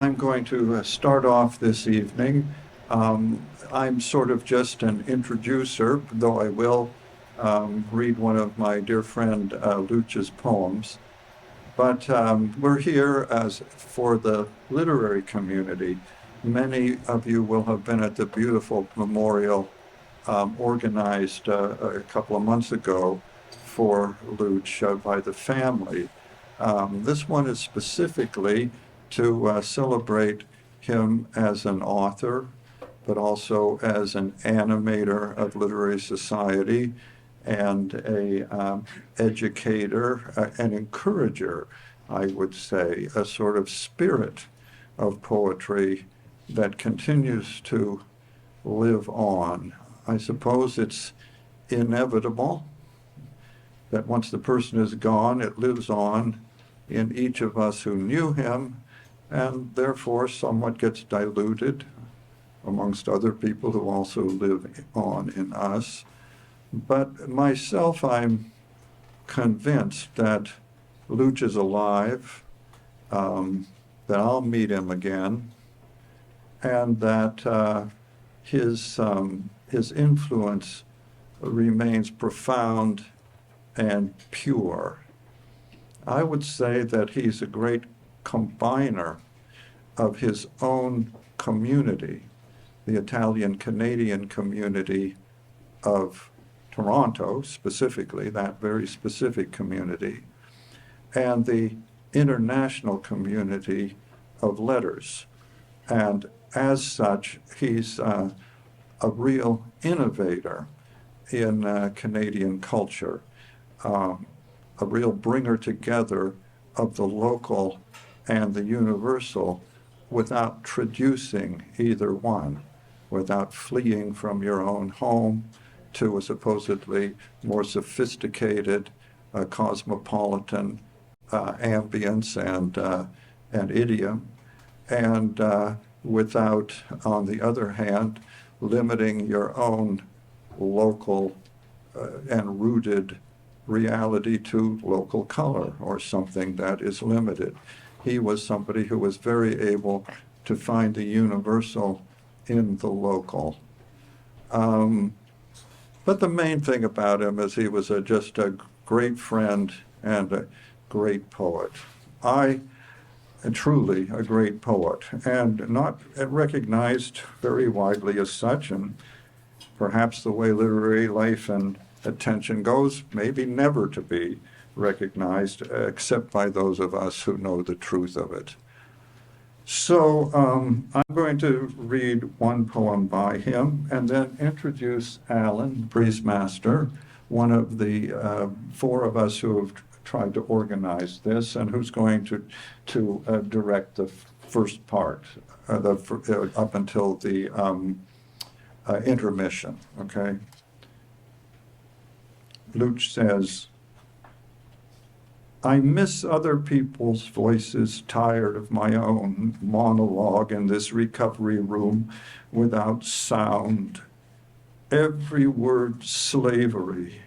I'm going to start off this evening. I'm sort of just an introducer, though I will read one of my dear friend Luch's poems. But we're here as for the literary community. Many of you will have been at the beautiful memorial organized a couple of months ago for Luch by the family. This one is specifically to celebrate him as an author, but also as an animator of literary society and a educator, an encourager, I would say, a sort of spirit of poetry that continues to live on. I suppose it's inevitable that once the person is gone, it lives on in each of us who knew him, and therefore somewhat gets diluted amongst other people who also live on in us. But myself, I'm convinced that Luch is alive, that I'll meet him again, and that his influence remains profound and pure. I would say that he's a great combiner of his own community, the Italian-Canadian community of Toronto, specifically, that very specific community, and the international community of letters. And as such, he's a real innovator in Canadian culture, a real bringer together of the local and the universal without traducing either one, without fleeing from your own home to a supposedly more sophisticated, cosmopolitan ambience and idiom, and without, on the other hand, limiting your own local and rooted reality to local color or something that is limited. He was somebody who was very able to find the universal in the local. But the main thing about him is he was just a great friend and a great poet. Truly a great poet, and not recognized very widely as such, and perhaps the way literary life and attention goes, maybe never to be recognized except by those of us who know the truth of it. So I'm going to read one poem by him and then introduce Allan Briesmaster, one of the four of us who have tried to organize this and who's going to direct the first part up until the intermission, okay? Luch says, I miss other people's voices, tired of my own monologue in this recovery room without sound. Every word slavery.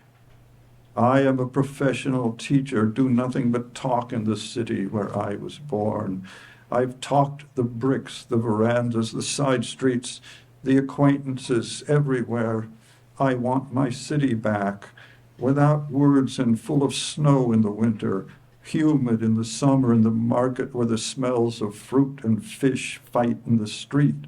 I am a professional teacher, do nothing but talk in the city where I was born. I've talked the bricks, the verandas, the side streets, the acquaintances everywhere. I want my city back. Without words and full of snow in the winter, humid in the summer in the market where the smells of fruit and fish fight in the street,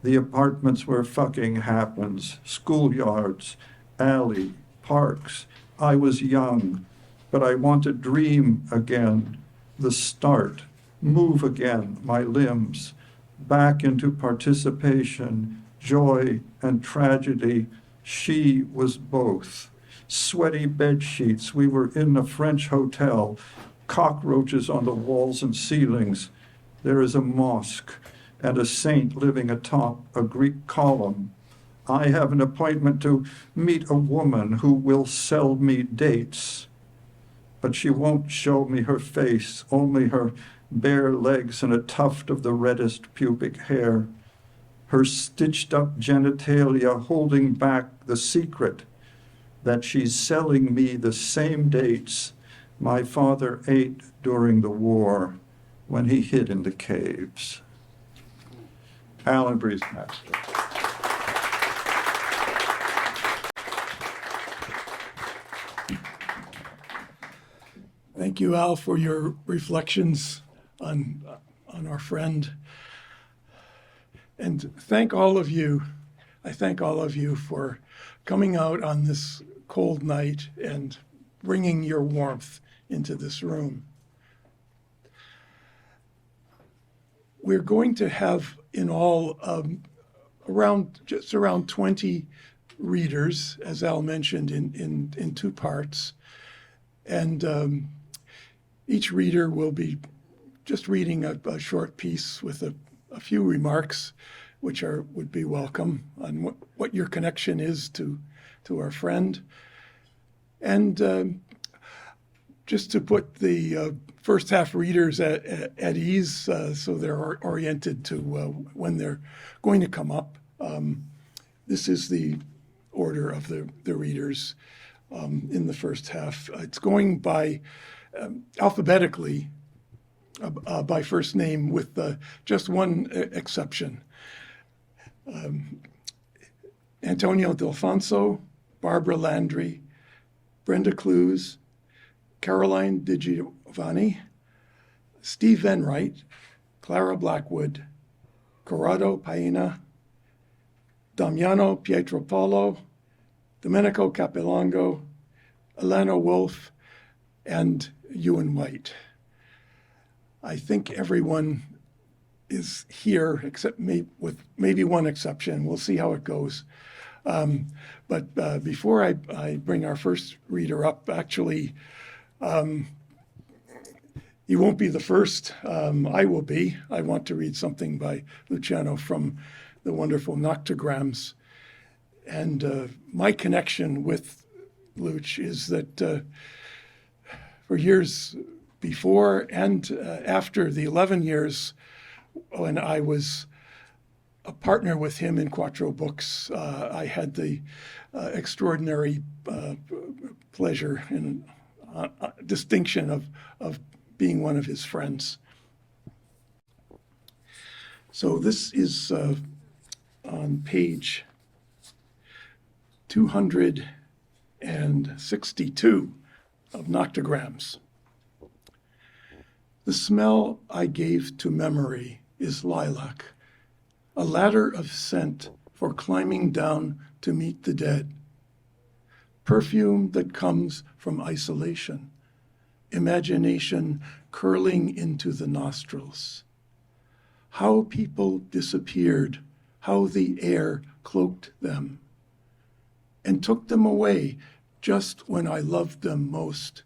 the apartments where fucking happens, schoolyards, alley, parks. I was young, but I want to dream again, the start, move again, my limbs, back into participation, joy and tragedy. She was both. Sweaty bed sheets. We were in a French hotel. Cockroaches on the walls and ceilings. There is a mosque and a saint living atop a Greek column. I have an appointment to meet a woman who will sell me dates. But she won't show me her face, only her bare legs and a tuft of the reddest pubic hair. Her stitched up genitalia holding back the secret that she's selling me the same dates my father ate during the war when he hid in the caves. Allan Briesmaster. Thank you, Al, for your reflections on our friend. And thank all of you. I thank all of you for coming out on this cold night and bringing your warmth into this room. We're going to have in all around 20 readers, as Al mentioned, in two parts. And each reader will be just reading a short piece with a few remarks, which would be welcome, on what your connection is to our friend. And just to put the first half readers at ease, so they're oriented to when they're going to come up. This is the order of the readers in the first half. It's going by alphabetically by first name, with just one exception. Antonio Delfonso, Barbara Landry, Brenda Clews, Caroline Di Giovanni, Steve Venright, Clara Blackwood, Corrado Paina, Damiano Pietropaolo, Domenico Capilongo, Elena Wolf, and Ewan White. I think everyone is here, except with maybe one exception. We'll see how it goes. But before I bring our first reader up, actually, he won't be the first. I will be. I want to read something by Luciano from the wonderful Noctograms. And my connection with Luch is that for years before and after the 11 years when I was a partner with him in Quattro Books, I had the extraordinary pleasure and distinction of being one of his friends. So this is on page 262 of Noctograms. The smell I gave to memory is lilac, a ladder of scent for climbing down to meet the dead. Perfume that comes from isolation, imagination curling into the nostrils. How people disappeared, how the air cloaked them and took them away just when I loved them most.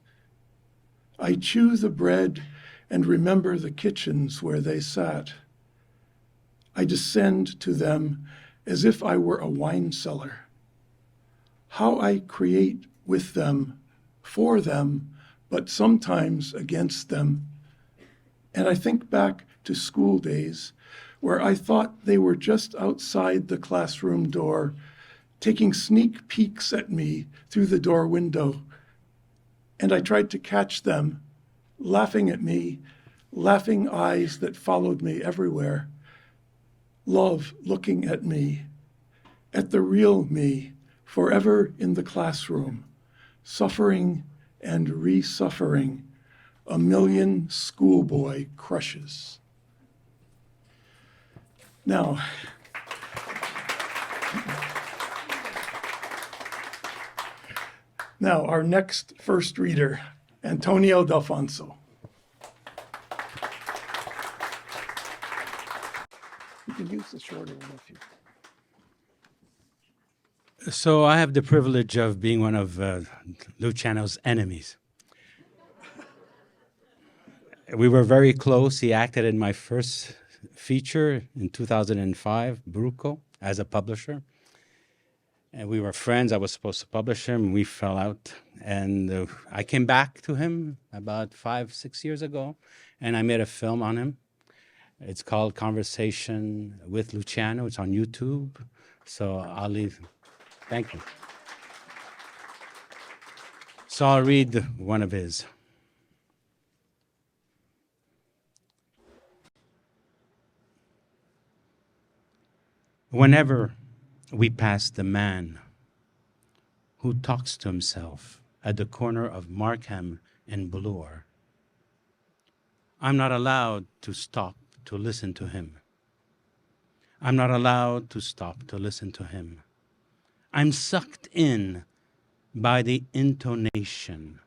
I chew the bread and remember the kitchens where they sat. I descend to them as if I were a wine cellar. How I create with them, for them, but sometimes against them. And I think back to school days where I thought they were just outside the classroom door, taking sneak peeks at me through the door window. And I tried to catch them, laughing at me, laughing eyes that followed me everywhere. Love looking at me, at the real me, forever in the classroom, suffering and re-suffering, a million schoolboy crushes. Now, our next first reader, Antonio Delfonso. You can use the shorter one if you... So I have the privilege of being one of Luciano's enemies. We were very close. He acted in my first feature in 2005, Bruco, as a publisher. And we were friends. I was supposed to publish him. We fell out. And I came back to him about 5-6 years ago, and I made a film on him. It's called Conversation with Luciano. It's on YouTube. So I'll leave. Thank you. So I'll read one of his. Whenever we pass the man who talks to himself at the corner of Markham and Bloor, I'm not allowed to stop to listen to him. I'm not allowed to stop to listen to him. I'm sucked in by the intonation,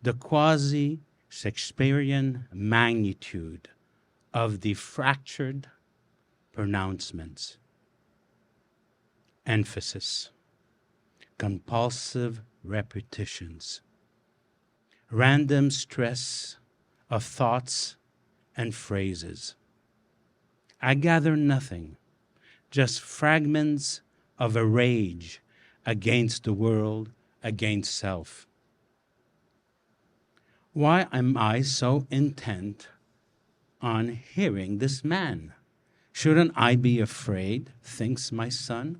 the quasi-Shakespearean magnitude of the fractured pronouncements, emphasis, compulsive repetitions, random stress of thoughts and phrases. I gather nothing, just fragments of a rage against the world, against self. Why am I so intent on hearing this man? Shouldn't I be afraid, thinks my son,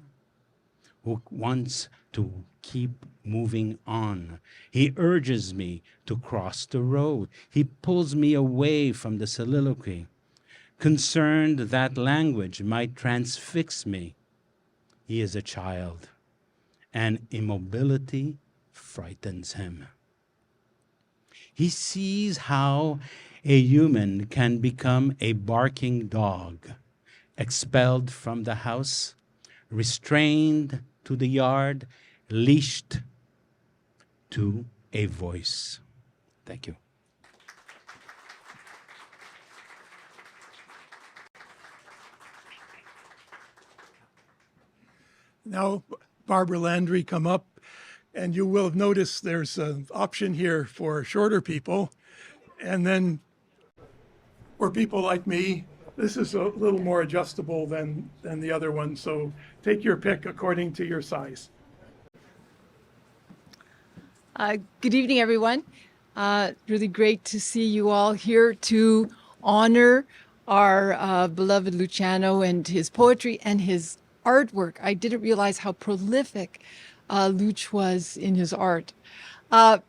who wants to keep moving on. He urges me to cross the road. He pulls me away from the soliloquy, concerned that language might transfix me. He is a child, and immobility frightens him. He sees how a human can become a barking dog, expelled from the house, restrained to the yard, leashed to a voice. Thank you. Now, Barbara Landry, come up, and you will have noticed there's an option here for shorter people. And then for people like me, this is a little more adjustable than the other one. So take your pick according to your size. Good evening, everyone. Really great to see you all here to honor our beloved Luciano and his poetry and his artwork. I didn't realize how prolific Luch was in his art.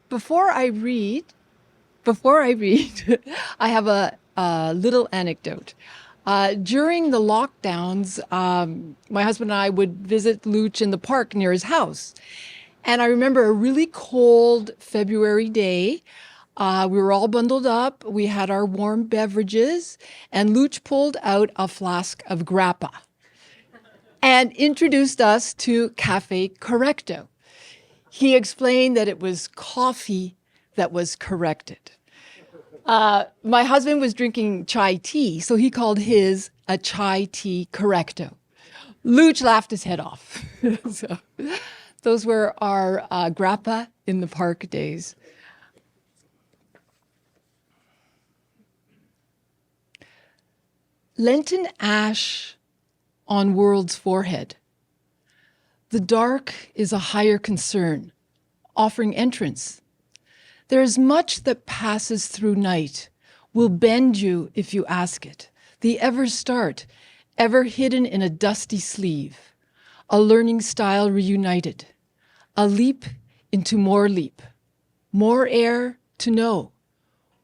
Before I read, I have a little anecdote. During the lockdowns, my husband and I would visit Luch in the park near his house. And I remember a really cold February day. We were all bundled up. We had our warm beverages, and Luch pulled out a flask of grappa and introduced us to Cafe Correcto. He explained that it was coffee that was corrected. My husband was drinking chai tea, so he called his a chai tea correcto. Luch laughed his head off. So, those were our grappa in the park days. Lenten ash on world's forehead. The dark is a higher concern, offering entrance. There is much that passes through night, will bend you if you ask it. The ever start, ever hidden in a dusty sleeve. A learning style reunited. A leap into more leap. More air to know.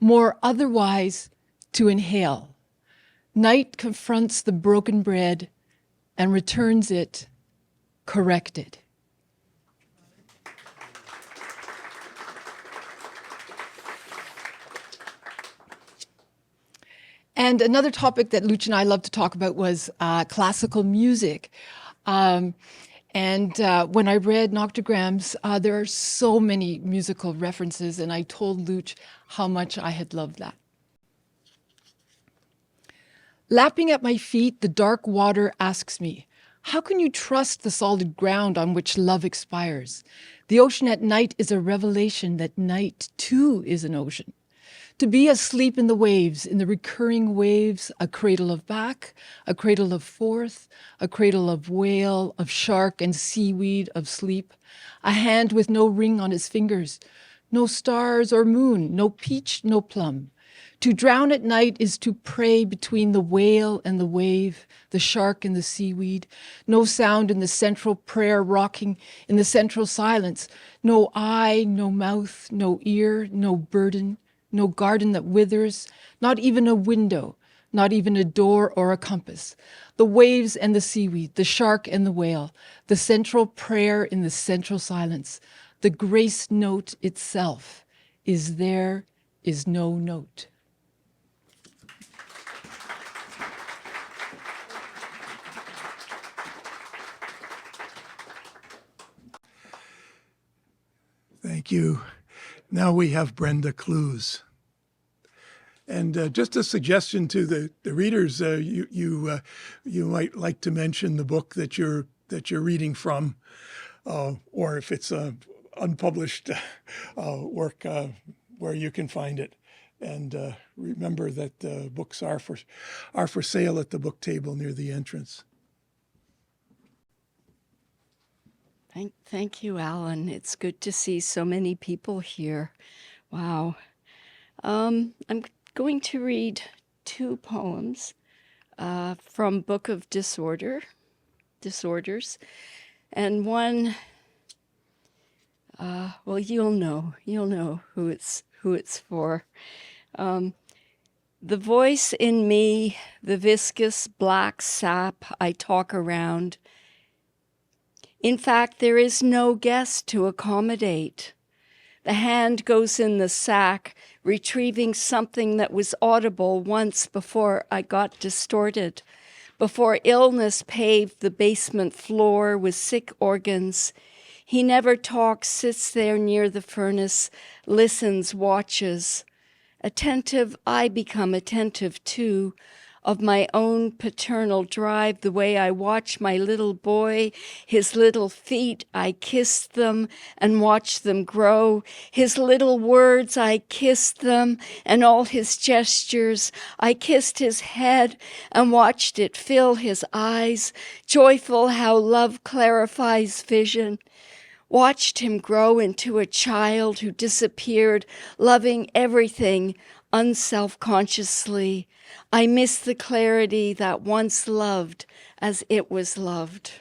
More otherwise to inhale. Night confronts the broken bread and returns it corrected. And another topic that Luch and I love to talk about was classical music. And when I read Noctograms, there are so many musical references, and I told Luch how much I had loved that. Lapping at my feet, the dark water asks me, how can you trust the solid ground on which love expires? The ocean at night is a revelation that night too is an ocean. To be asleep in the recurring waves, a cradle of back, a cradle of forth, a cradle of whale, of shark and seaweed, of sleep, a hand with no ring on his fingers, no stars or moon, no peach, no plum. To drown at night is to pray between the whale and the wave, the shark and the seaweed. No sound in the central prayer rocking in the central silence. No eye, no mouth, no ear, no burden, no garden that withers, not even a window, not even a door or a compass. The waves and the seaweed, the shark and the whale, the central prayer in the central silence, the grace note itself is there is no note. Thank you. Now we have Brenda Clews. And just a suggestion to the readers, you might like to mention the book that you're reading from, or if it's a unpublished work, where you can find it. And remember that books are for sale at the book table near the entrance. Thank you, Allan. It's good to see so many people here. Wow. I'm going to read two poems from Book of Disorders, and one. Well, you'll know who it's for. The voice in me, the viscous black sap I talk around. In fact, there is no guest to accommodate. The hand goes in the sack, retrieving something that was audible once before I got distorted, before illness paved the basement floor with sick organs. He never talks, sits there near the furnace, listens, watches. Attentive, I become attentive too, of my own paternal drive, the way I watch my little boy, his little feet, I kissed them and watched them grow. His little words, I kissed them, and all his gestures. I kissed his head and watched it fill his eyes, joyful how love clarifies vision. Watched him grow into a child who disappeared, loving everything unselfconsciously. I miss the clarity that once loved as it was loved.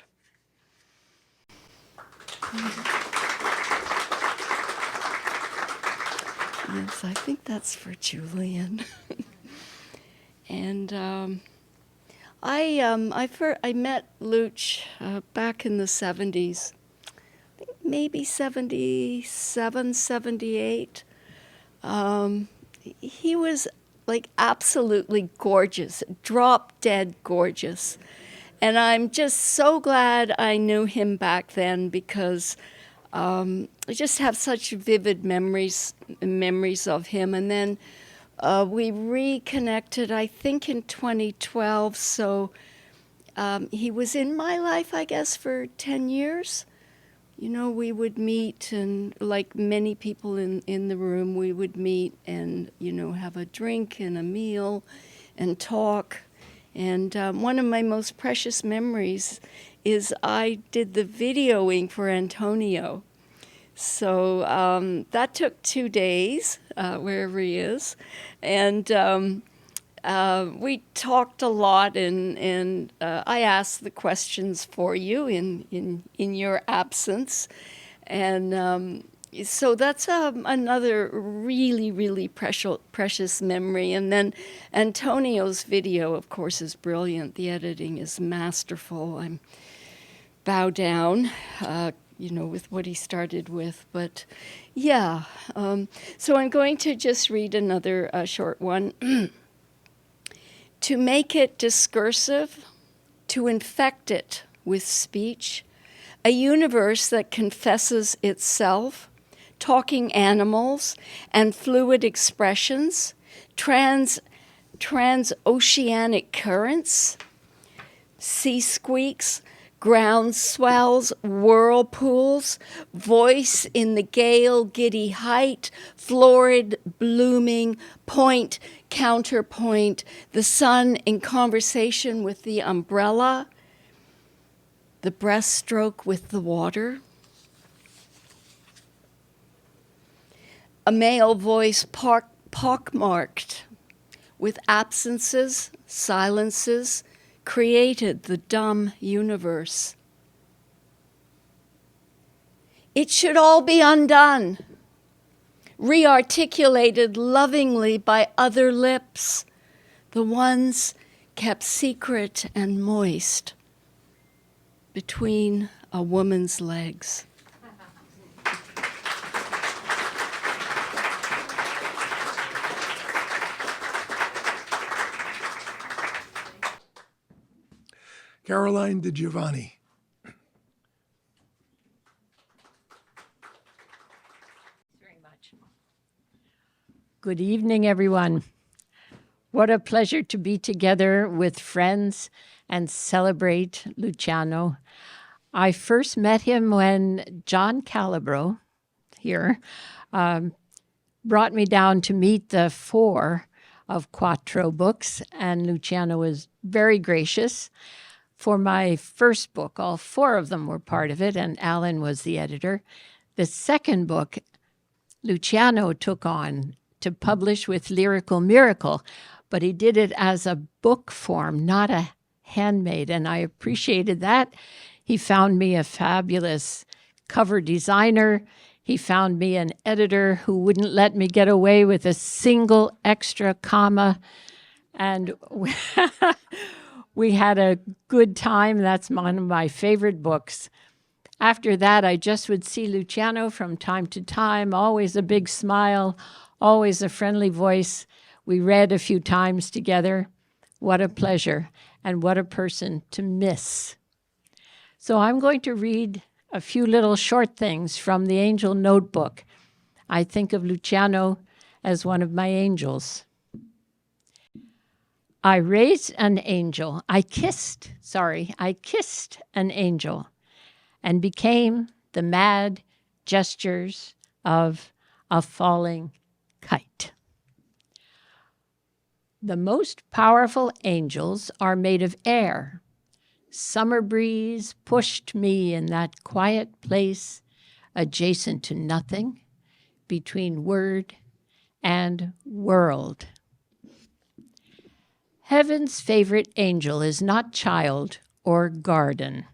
Yes, I think that's for Julian. And I met Luch back in the 70s. I think maybe 77, 78. He was like absolutely gorgeous, drop dead gorgeous. And I'm just so glad I knew him back then, because I just have such vivid memories of him. And then we reconnected, I think, in 2012. So he was in my life, I guess, for 10 years. You know, we would meet, and like many people in the room, we would meet and, you know, have a drink and a meal and talk. And one of my most precious memories is I did the videoing for Antonio. So that took 2 days, wherever he is. And we talked a lot, and I asked the questions for you in your absence. And so that's another really, really precious memory. And then Antonio's video, of course, is brilliant. The editing is masterful. I'm bow down, you know, with what he started with. But yeah, so I'm going to just read another short one. To make it discursive, to infect it with speech, a universe that confesses itself, talking animals and fluid expressions, transoceanic currents, sea squeaks, ground swells, whirlpools, voice in the gale, giddy height, florid, blooming, point, counterpoint, the sun in conversation with the umbrella, the breaststroke with the water. A male voice pockmarked with absences, silences, created the dumb universe. It should all be undone, rearticulated lovingly by other lips, the ones kept secret and moist between a woman's legs. Caroline de Giovanni. Very much. Good evening, everyone. What a pleasure to be together with friends and celebrate Luciano. I first met him when John Calabro here brought me down to meet the 4 of Quattro books, and Luciano was very gracious. For my first book, all 4 of them were part of it, and Allan was the editor. The second book, Luciano took on to publish with Lyrical Miracle, but he did it as a book form, not a handmade, and I appreciated that. He found me a fabulous cover designer. He found me an editor who wouldn't let me get away with a single extra comma, and we had a good time. That's one of my favorite books. After that, I just would see Luciano from time to time, always a big smile, always a friendly voice. We read a few times together. What a pleasure, and what a person to miss. So I'm going to read a few little short things from the Angel Notebook. I think of Luciano as one of my angels. I kissed an angel and became the mad gestures of a falling kite. The most powerful angels are made of air. Summer breeze pushed me in that quiet place adjacent to nothing, between word and world. Heaven's favorite angel is not child or garden,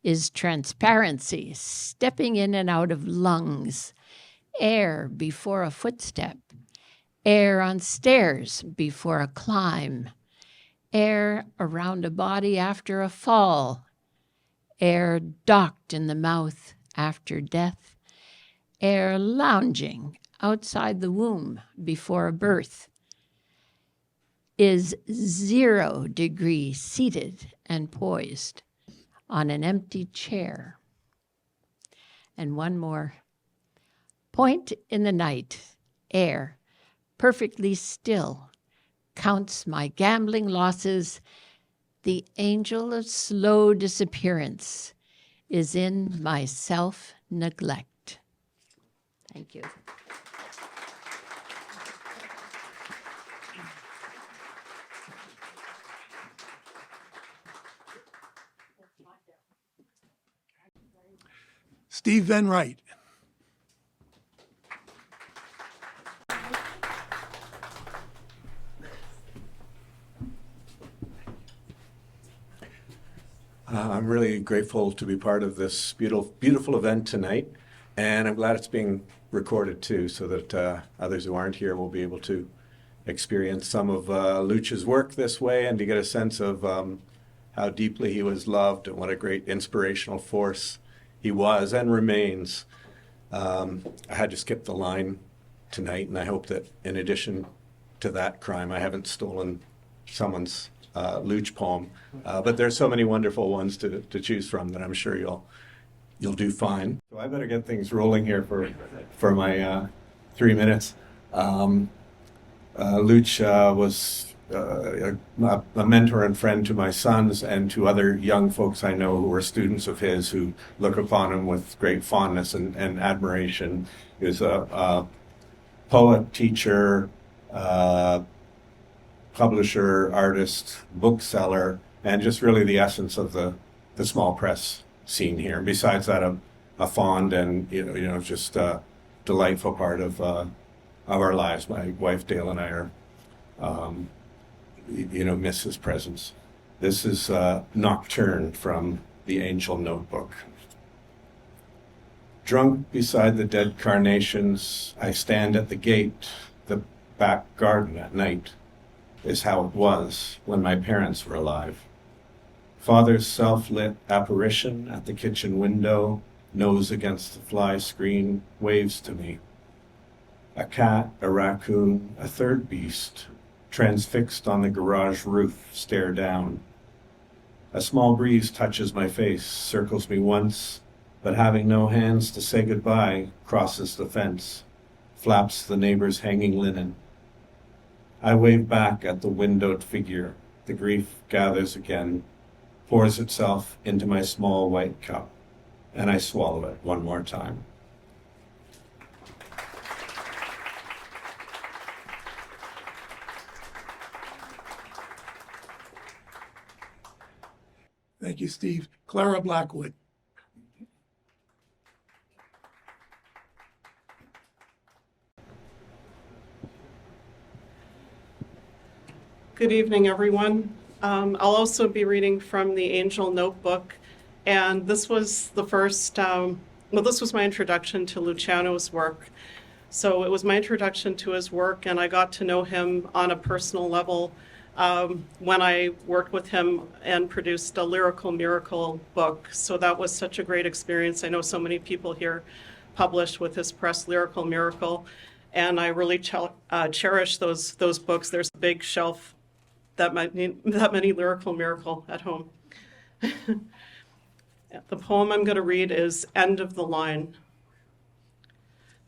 is transparency, stepping in and out of lungs, air before a footstep, air on stairs before a climb, air around a body after a fall, air docked in the mouth after death, air lounging outside the womb before a birth, is 0 degree seated and poised on an empty chair. And one more. Point in the night, air, perfectly still, counts my gambling losses. The angel of slow disappearance is in my self-neglect. Thank you. Steve Venright. I'm really grateful to be part of this beautiful event tonight, and I'm glad it's being recorded too, so that others who aren't here will be able to experience some of Luci's work this way and to get a sense of how deeply he was loved and what a great inspirational force he was and remains. I had to skip the line tonight, and I hope that in addition to that crime, I haven't stolen someone's Luch poem, but there's so many wonderful ones to choose from that I'm sure you'll do fine. So I better get things rolling here for my 3 minutes. Luch was a mentor and friend to my sons and to other young folks I know who were students of his, who look upon him with great fondness and admiration. He was a poet, teacher, publisher, artist, bookseller, and just really the essence of the small press scene here. And besides that, a fond and just a delightful part of our lives. My wife Dale and I are miss his presence. This is Nocturne from the Angel Notebook. Drunk beside the dead carnations, I stand at the gate, the back garden at night. is how it was when my parents were alive. Father's self-lit apparition at the kitchen window, nose against the fly screen, waves to me. A cat, a raccoon, a third beast, transfixed on the garage roof, stare down. A small breeze touches my face, circles me once, but having no hands to say goodbye, crosses the fence, flaps the neighbor's hanging linen. I wave back at the windowed figure. The grief gathers again, pours itself into my small white cup, and I swallow it one more time. Thank you, Steve. Clara Blackwood. Good evening, everyone. I'll also be reading from the Angel Notebook, and this was the first, this was my introduction to Luciano's work. So it was my introduction to his work, and I got to know him on a personal level when I worked with him and produced a Lyrical Miracle book. So that was such a great experience. I know so many people here published with his press, Lyrical Miracle, and I really cherish those books. There's a big shelf that many Lyrical Miracle at home. The poem I'm going to read is End of the Line.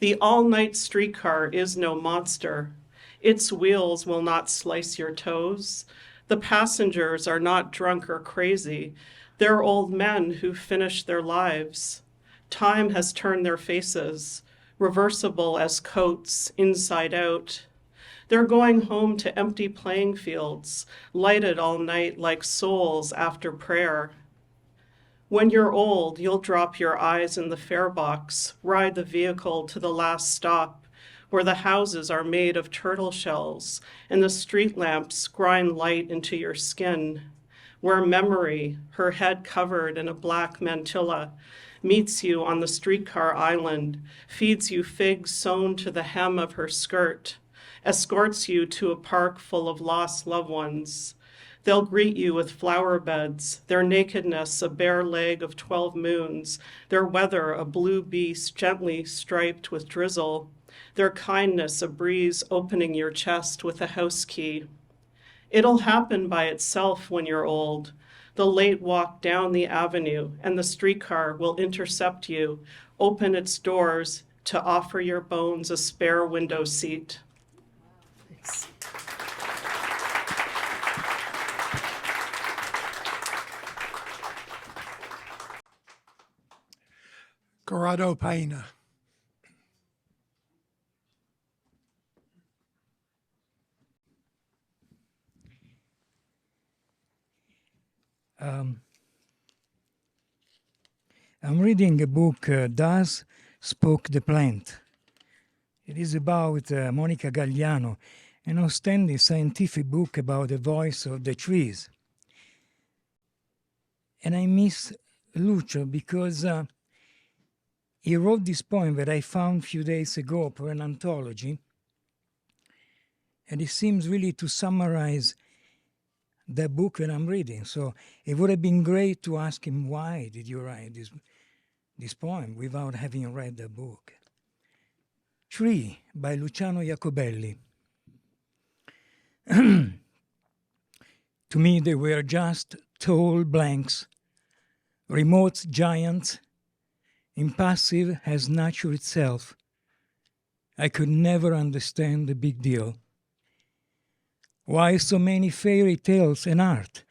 The all-night streetcar is no monster. Its wheels will not slice your toes. The passengers are not drunk or crazy. They're old men who finished their lives. Time has turned their faces, reversible as coats, inside out. They're going home to empty playing fields, lighted all night like souls after prayer. When you're old, you'll drop your eyes in the fare box, ride the vehicle to the last stop, where the houses are made of turtle shells and the street lamps grind light into your skin, where memory, her head covered in a black mantilla, meets you on the streetcar island, feeds you figs sewn to the hem of her skirt, escorts you to a park full of lost loved ones. They'll greet you with flower beds, their nakedness a bare leg of 12 moons, their weather a blue beast gently striped with drizzle, their kindness a breeze opening your chest with a house key. It'll happen by itself when you're old. The late walk down the avenue and the streetcar will intercept you, open its doors to offer your bones a spare window seat. Thanks. Corrado Paina. I'm reading a book, Does Spoke the Plant. It is about Monica Gagliano, an outstanding scientific book about the voice of the trees. And I miss Lucio because he wrote this poem that I found a few days ago for an anthology, and it seems really to summarize the book that I'm reading. So it would have been great to ask him, why did you write this poem without having read the book? Tree by Luciano Iacobelli. To me, they were just tall blanks, remote giants, impassive as nature itself. I could never understand the big deal. Why so many fairy tales and art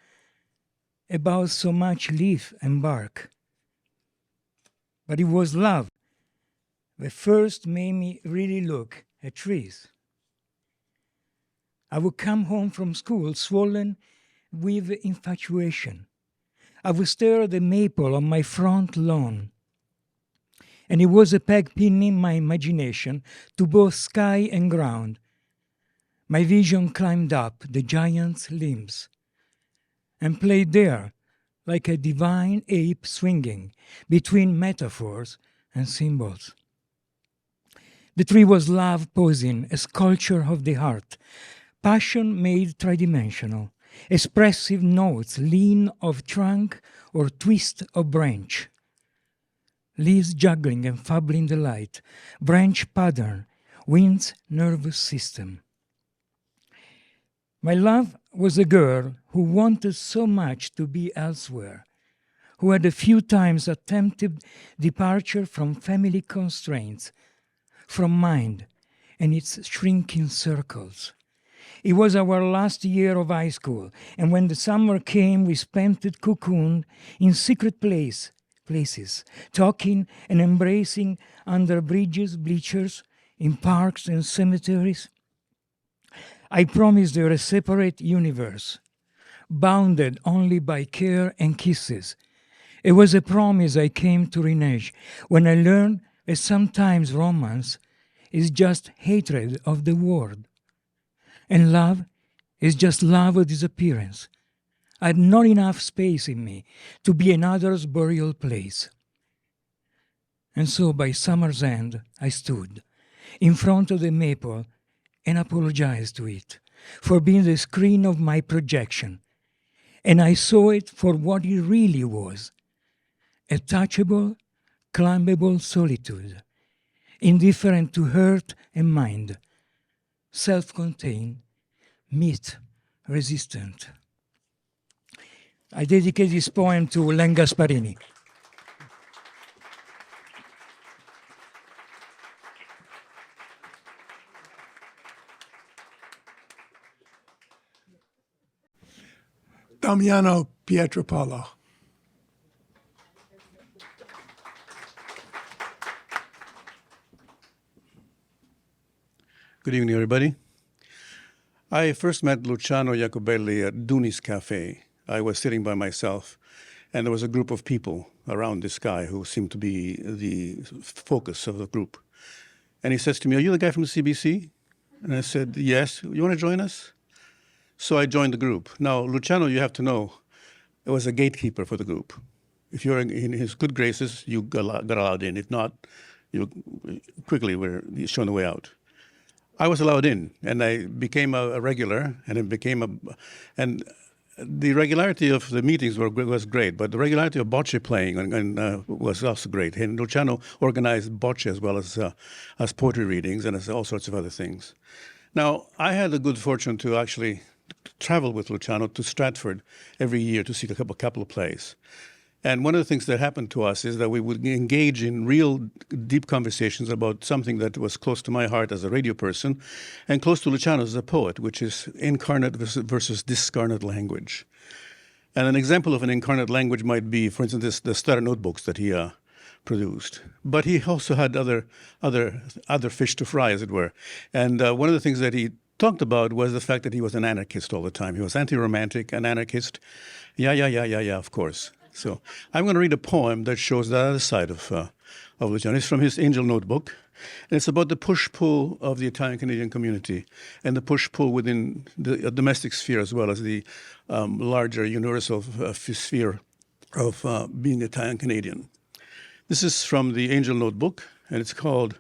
about so much leaf and bark? But it was love that first made me really look at trees. I would come home from school swollen with infatuation. I would stare at the maple on my front lawn, and it was a peg pinning my imagination to both sky and ground. My vision climbed up the giant's limbs and played there like a divine ape swinging between metaphors and symbols. The tree was love posing, a sculpture of the heart, passion made tridimensional, expressive notes, lean of trunk or twist of branch, leaves juggling and fumbling the light, branch pattern, wind's nervous system. My love was a girl who wanted so much to be elsewhere, who had a few times attempted departure from family constraints, from mind and its shrinking circles. It was our last year of high school, and when the summer came, we spent it cocooned in secret places, talking and embracing under bridges, bleachers, in parks and cemeteries. I promised her a separate universe, bounded only by care and kisses. It was a promise I came to renege when I learned that sometimes romance is just hatred of the world, and love is just love of disappearance. I had not enough space in me to be another's burial place. And so by summer's end, I stood in front of the maple and apologized to it for being the screen of my projection. And I saw it for what it really was, a touchable, climbable solitude, indifferent to hurt and mind, self-contained, myth-resistant. I dedicate this poem to Len Gasparini. Damiano Pietropaolo. Good evening, everybody. I first met Luciano Iacobelli at Duni's Cafe. I was sitting by myself, and there was a group of people around this guy who seemed to be the focus of the group. And he says to me, "Are you the guy from the CBC?" And I said, "Yes. You want to join us?" So I joined the group. Now, Luciano, you have to know, was a gatekeeper for the group. If you're in his good graces, you got allowed in. If not, you quickly were shown the way out. I was allowed in, and I became a regular, and and the regularity of the meetings was great, but the regularity of bocce playing was also great. And Luciano organized bocce as well as poetry readings and as all sorts of other things. Now, I had the good fortune to actually travel with Luciano to Stratford every year to see a couple of plays. And one of the things that happened to us is that we would engage in real deep conversations about something that was close to my heart as a radio person and close to Luciano as a poet, which is incarnate versus discarnate language. And an example of an incarnate language might be, for instance, the Star notebooks that he produced. But he also had other fish to fry, as it were. And one of the things that he talked about was the fact that he was an anarchist all the time. He was anti-romantic, an anarchist. Yeah, of course. So I'm going to read a poem that shows the other side of Luciano. It's from his Angel Notebook, and it's about the push-pull of the Italian-Canadian community and the push-pull within the domestic sphere as well as the larger universal sphere of being Italian-Canadian. This is from the Angel Notebook, and it's called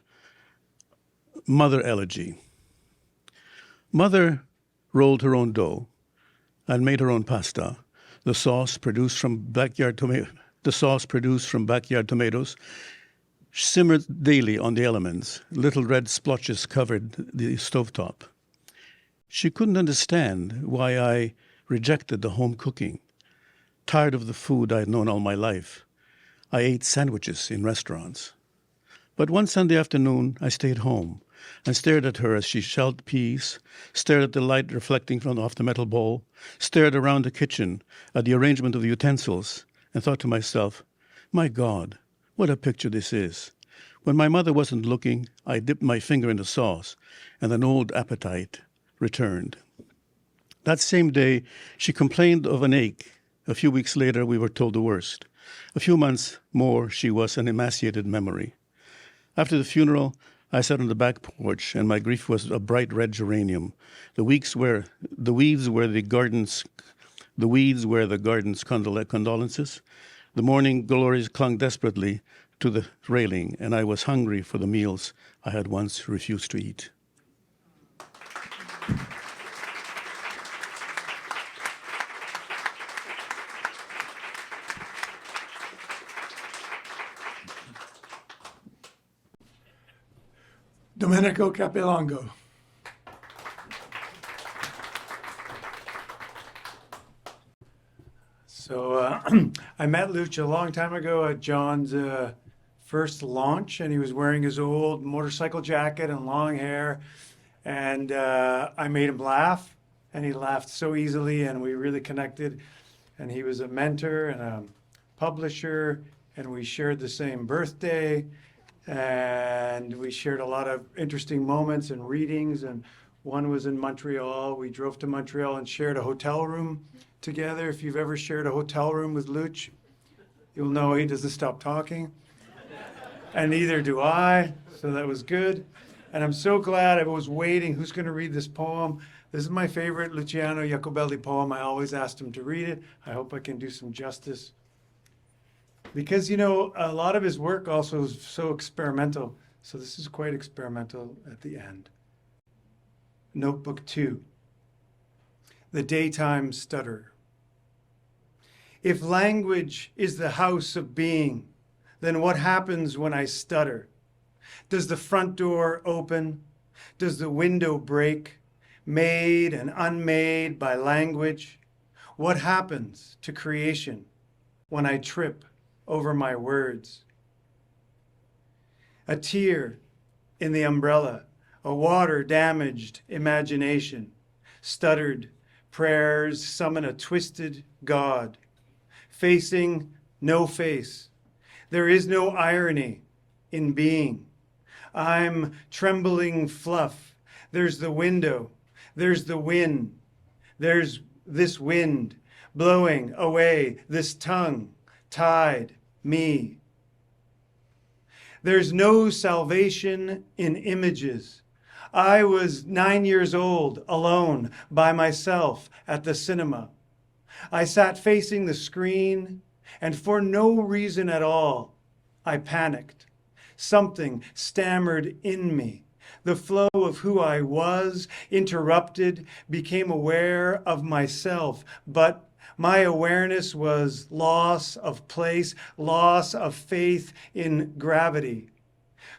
Mother Elegy. Mother rolled her own dough and made her own pasta. The sauce produced from backyard tomatoes simmered daily on the elements. Little red splotches covered the stovetop. She couldn't understand why I rejected the home cooking. Tired of the food I had known all my life, I ate sandwiches in restaurants. But one Sunday afternoon, I stayed home and stared at her as she shelled peas, stared at the light reflecting off the metal bowl, stared around the kitchen at the arrangement of the utensils, and thought to myself, my God, what a picture this is. When my mother wasn't looking, I dipped my finger in the sauce, and an old appetite returned. That same day, she complained of an ache. A few weeks later, we were told the worst. A few months more, she was an emaciated memory. After the funeral, I sat on the back porch, and my grief was a bright red geranium. The weeds were the garden's condolences. The morning glories clung desperately to the railing, and I was hungry for the meals I had once refused to eat. Domenico Capilongo. So I met Luch a long time ago at John's first launch, and he was wearing his old motorcycle jacket and long hair. And I made him laugh, and he laughed so easily, and we really connected. And he was a mentor and a publisher, and we shared the same birthday, and we shared a lot of interesting moments and readings. And one was in Montreal. We drove to Montreal and shared a hotel room together. If you've ever shared a hotel room with Luch, you'll know he doesn't stop talking. And neither do I, so that was good. And I'm so glad. I was waiting. Who's going to read this poem? This is my favorite Luciano Iacobelli poem. I always asked him to read it. I hope I can do some justice. Because, you know, a lot of his work also is so experimental. So this is quite experimental at the end. Notebook 2. The Daytime Stutter. If language is the house of being, then what happens when I stutter? Does the front door open? Does the window break, made and unmade by language? What happens to creation when I trip over my words? A tear in the umbrella, a water-damaged imagination, stuttered prayers summon a twisted God, facing no face. There is no irony in being. I'm trembling fluff. There's the window. There's the wind. There's this wind blowing away this tongue, tied me. There's no salvation in images. I was 9 years old, alone, by myself at the cinema. I sat facing the screen, and for no reason at all, I panicked. Something stammered in me. The flow of who I was interrupted, became aware of myself, but my awareness was loss of place, loss of faith in gravity.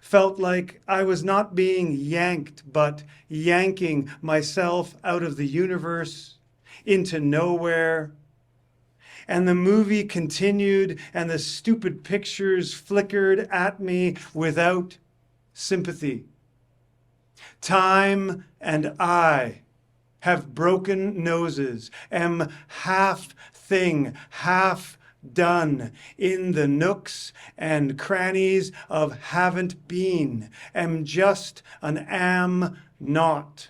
Felt like I was not being yanked, but yanking myself out of the universe into nowhere. And the movie continued, and the stupid pictures flickered at me without sympathy. Time and I have broken noses, am half thing, half done in the nooks and crannies of haven't been, am just an am not.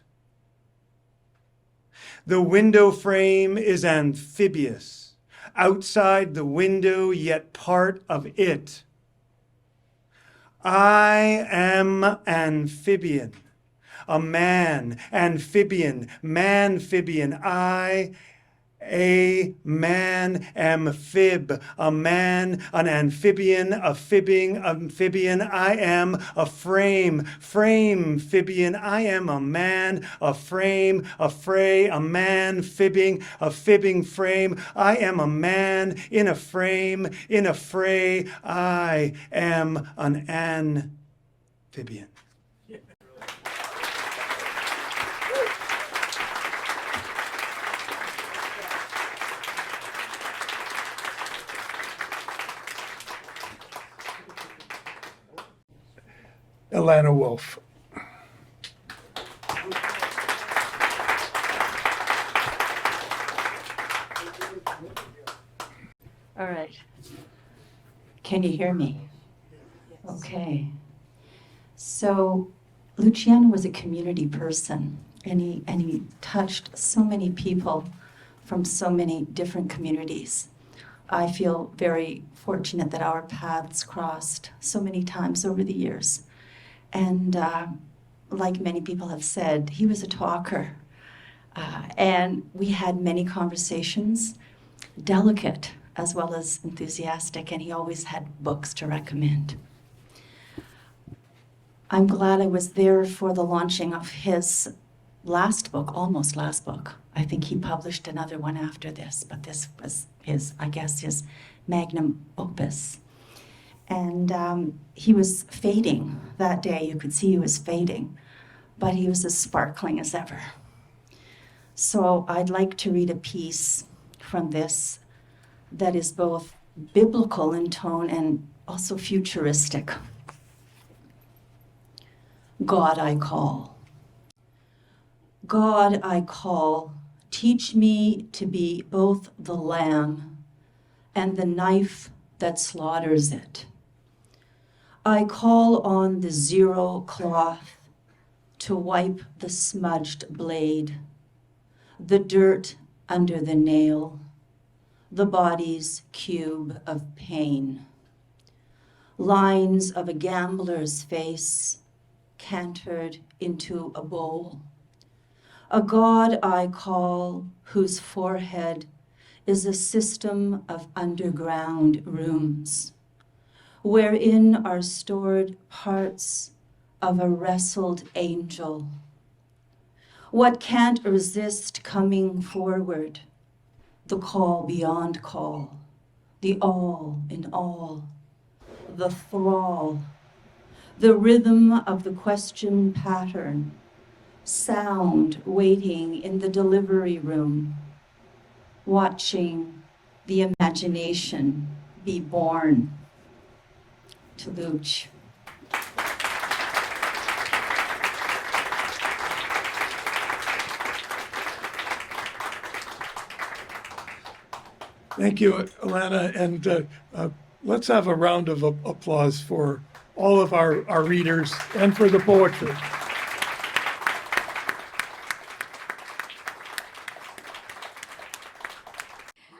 The window frame is amphibious, outside the window, yet part of it. I am amphibian, a man, amphibian, manphibian. I, a man, amphib, a man, an amphibian, a fibbing amphibian. I am a frame, frame-phibian. I am a man, a frame, a fray, a man fibbing, a fibbing frame. I am a man in a frame, in a fray. I am an amphibian. Alana Wolf. All right. Can you hear me? Okay. So Luciano was a community person, and he touched so many people from so many different communities. I feel very fortunate that our paths crossed so many times over the years. And like many people have said, he was a talker. And we had many conversations, delicate as well as enthusiastic, and he always had books to recommend. I'm glad I was there for the launching of his last book, almost last book. I think he published another one after this, but this was his, I guess, his magnum opus. And he was fading that day. You could see he was fading, but he was as sparkling as ever. So I'd like to read a piece from this that is both biblical in tone and also futuristic. God I call. God I call, teach me to be both the lamb and the knife that slaughters it. I call on the zero cloth to wipe the smudged blade, the dirt under the nail, the body's cube of pain. Lines of a gambler's face cantered into a bowl. A God I call, whose forehead is a system of underground rooms, wherein are stored parts of a wrestled angel. What can't resist coming forward? The call beyond call, the all in all, the thrall, the rhythm of the question pattern, sound waiting in the delivery room, watching the imagination be born. To Luch. Thank you, Alana, and let's have a round of applause for all of our readers and for the poetry.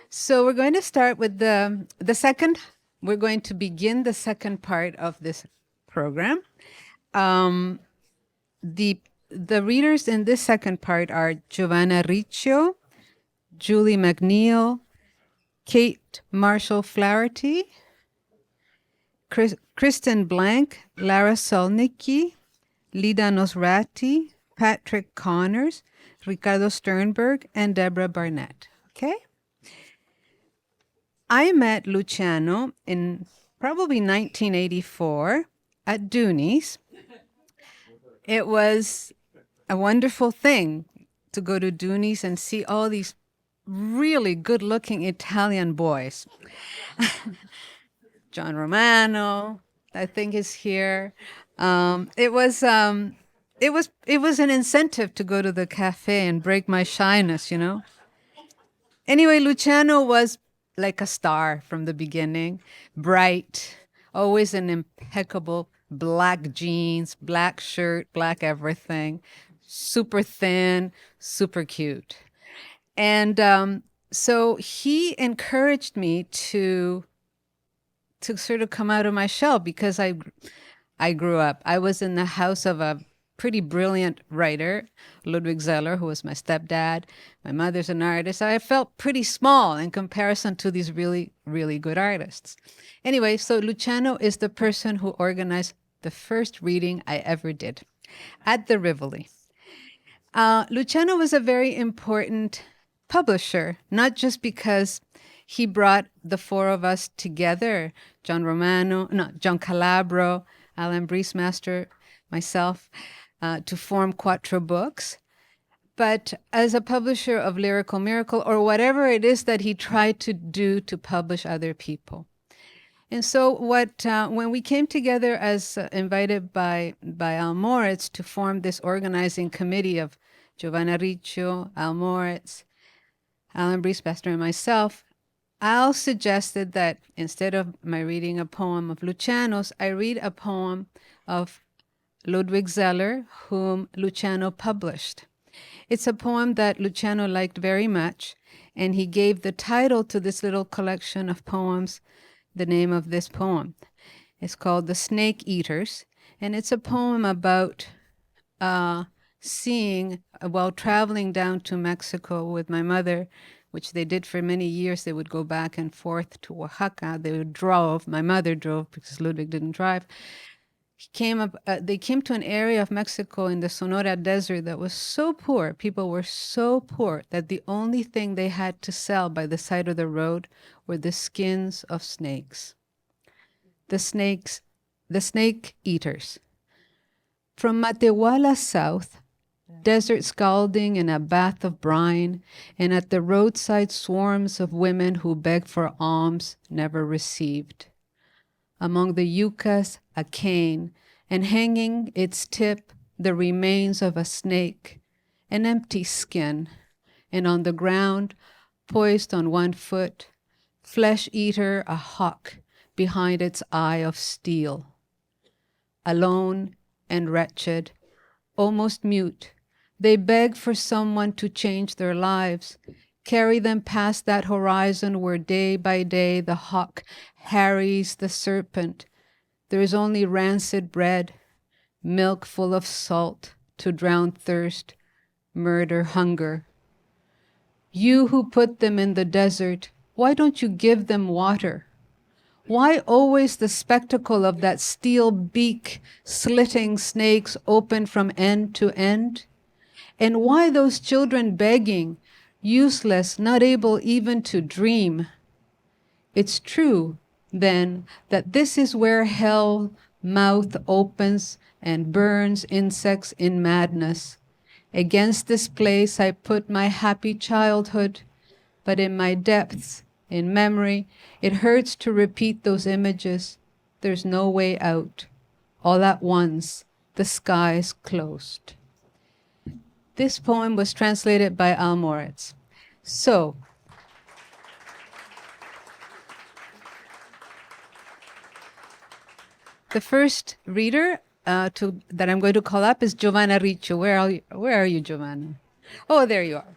So we're going to start with the second. We're going to begin the second part of this program. The readers in this second part are Giovanna Riccio, Julie McNeil, Kate Marshall Flaherty, Kristen Blank, Lara Solnicki, Lida Nosrati, Patrick Connors, Ricardo Sternberg, and Deborah Barnett. Okay? I met Luciano in probably 1984 at Dooney's. It was a wonderful thing to go to Dooney's and see all these really good-looking Italian boys. John Romano, I think, is here. It was an incentive to go to the cafe and break my shyness, you know. Anyway, Luciano was like a star from the beginning, bright, always in impeccable black jeans, black shirt, black everything, super thin, super cute. And so he encouraged me to sort of come out of my shell because I grew up. I was in the house of a pretty brilliant writer, Ludwig Zeller, who was my stepdad. My mother's an artist. I felt pretty small in comparison to these really, really good artists. Anyway, so Luciano is the person who organized the first reading I ever did at the Rivoli. Luciano was a very important publisher, not just because he brought the four of us together, John Calabro, Allan Briesmaster, myself, to form Quattro Books, but as a publisher of Lyrical Miracle or whatever it is that he tried to do to publish other people. And so when we came together as invited by Al Moritz to form this organizing committee of Giovanna Riccio, Al Moritz, Allan Briesmaster, and myself, Al suggested that instead of my reading a poem of Luciano's, I read a poem of Ludwig Zeller, whom Luciano published. It's a poem that Luciano liked very much, and he gave the title to this little collection of poems, the name of this poem. It's called The Snake Eaters, and it's a poem about seeing, while traveling down to Mexico with my mother, which they did for many years. They would go back and forth to Oaxaca. My mother drove because Ludwig didn't drive. They came to an area of Mexico in the Sonora Desert that was so poor, people were so poor, that the only thing they had to sell by the side of the road were the skins of snakes. the snake eaters. From Matehuala south, desert scalding in a bath of brine, and at the roadside swarms of women who beg for alms never received. Among the yuccas, a cane, and hanging its tip, the remains of a snake, an empty skin, and on the ground, poised on one foot, flesh eater, a hawk behind its eye of steel. Alone and wretched, almost mute, they beg for someone to change their lives, carry them past that horizon where day by day the hawk harries the serpent. There is only rancid bread, milk full of salt to drown thirst, murder hunger. You who put them in the desert, why don't you give them water? Why always the spectacle of that steel beak slitting snakes open from end to end? And why those children begging, useless, not able even to dream? It's true, then, that this is where hell mouth opens and burns insects in madness. Against this place I put my happy childhood, but in my depths, in memory, it hurts to repeat those images. There's no way out. All at once, the skies closed. This poem was translated by Moritz. So, the first reader that I'm going to call up is Giovanna Riccio. Where are you, Giovanna? Oh, there you are.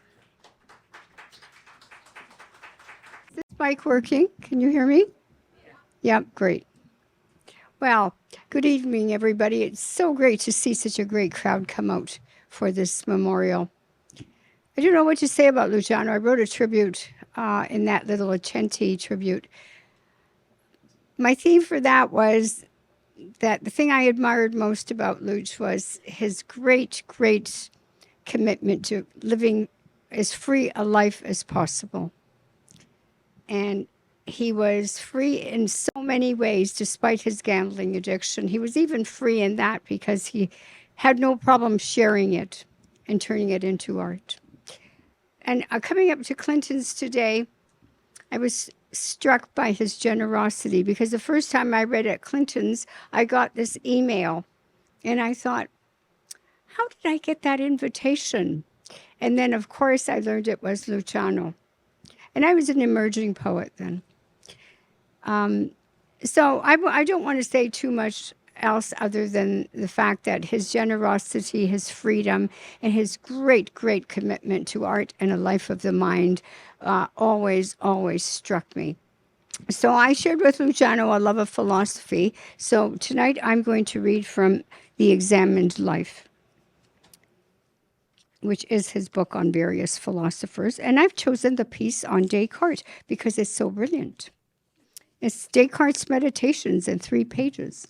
Is this mic working? Can you hear me? Yeah, great. Well, good evening, everybody. It's so great to see such a great crowd come out for this memorial. I don't know what to say about Luciano. I wrote a tribute in that little Acenti tribute. My theme for that was that the thing I admired most about Luch was his great, great commitment to living as free a life as possible. And he was free in so many ways, despite his gambling addiction. He was even free in that because he had no problem sharing it and turning it into art. And coming up to Clinton's today, I was struck by his generosity because the first time I read at Clinton's, I got this email and I thought, how did I get that invitation? And then, of course, I learned it was Luciano. And I was an emerging poet then. So I don't want to say too much else other than the fact that his generosity, his freedom, and his great, great commitment to art and a life of the mind always struck me. So I shared with Luciano a love of philosophy. So tonight I'm going to read from The Examined Life, which is his book on various philosophers. And I've chosen the piece on Descartes because it's so brilliant. It's Descartes' Meditations in 3 pages.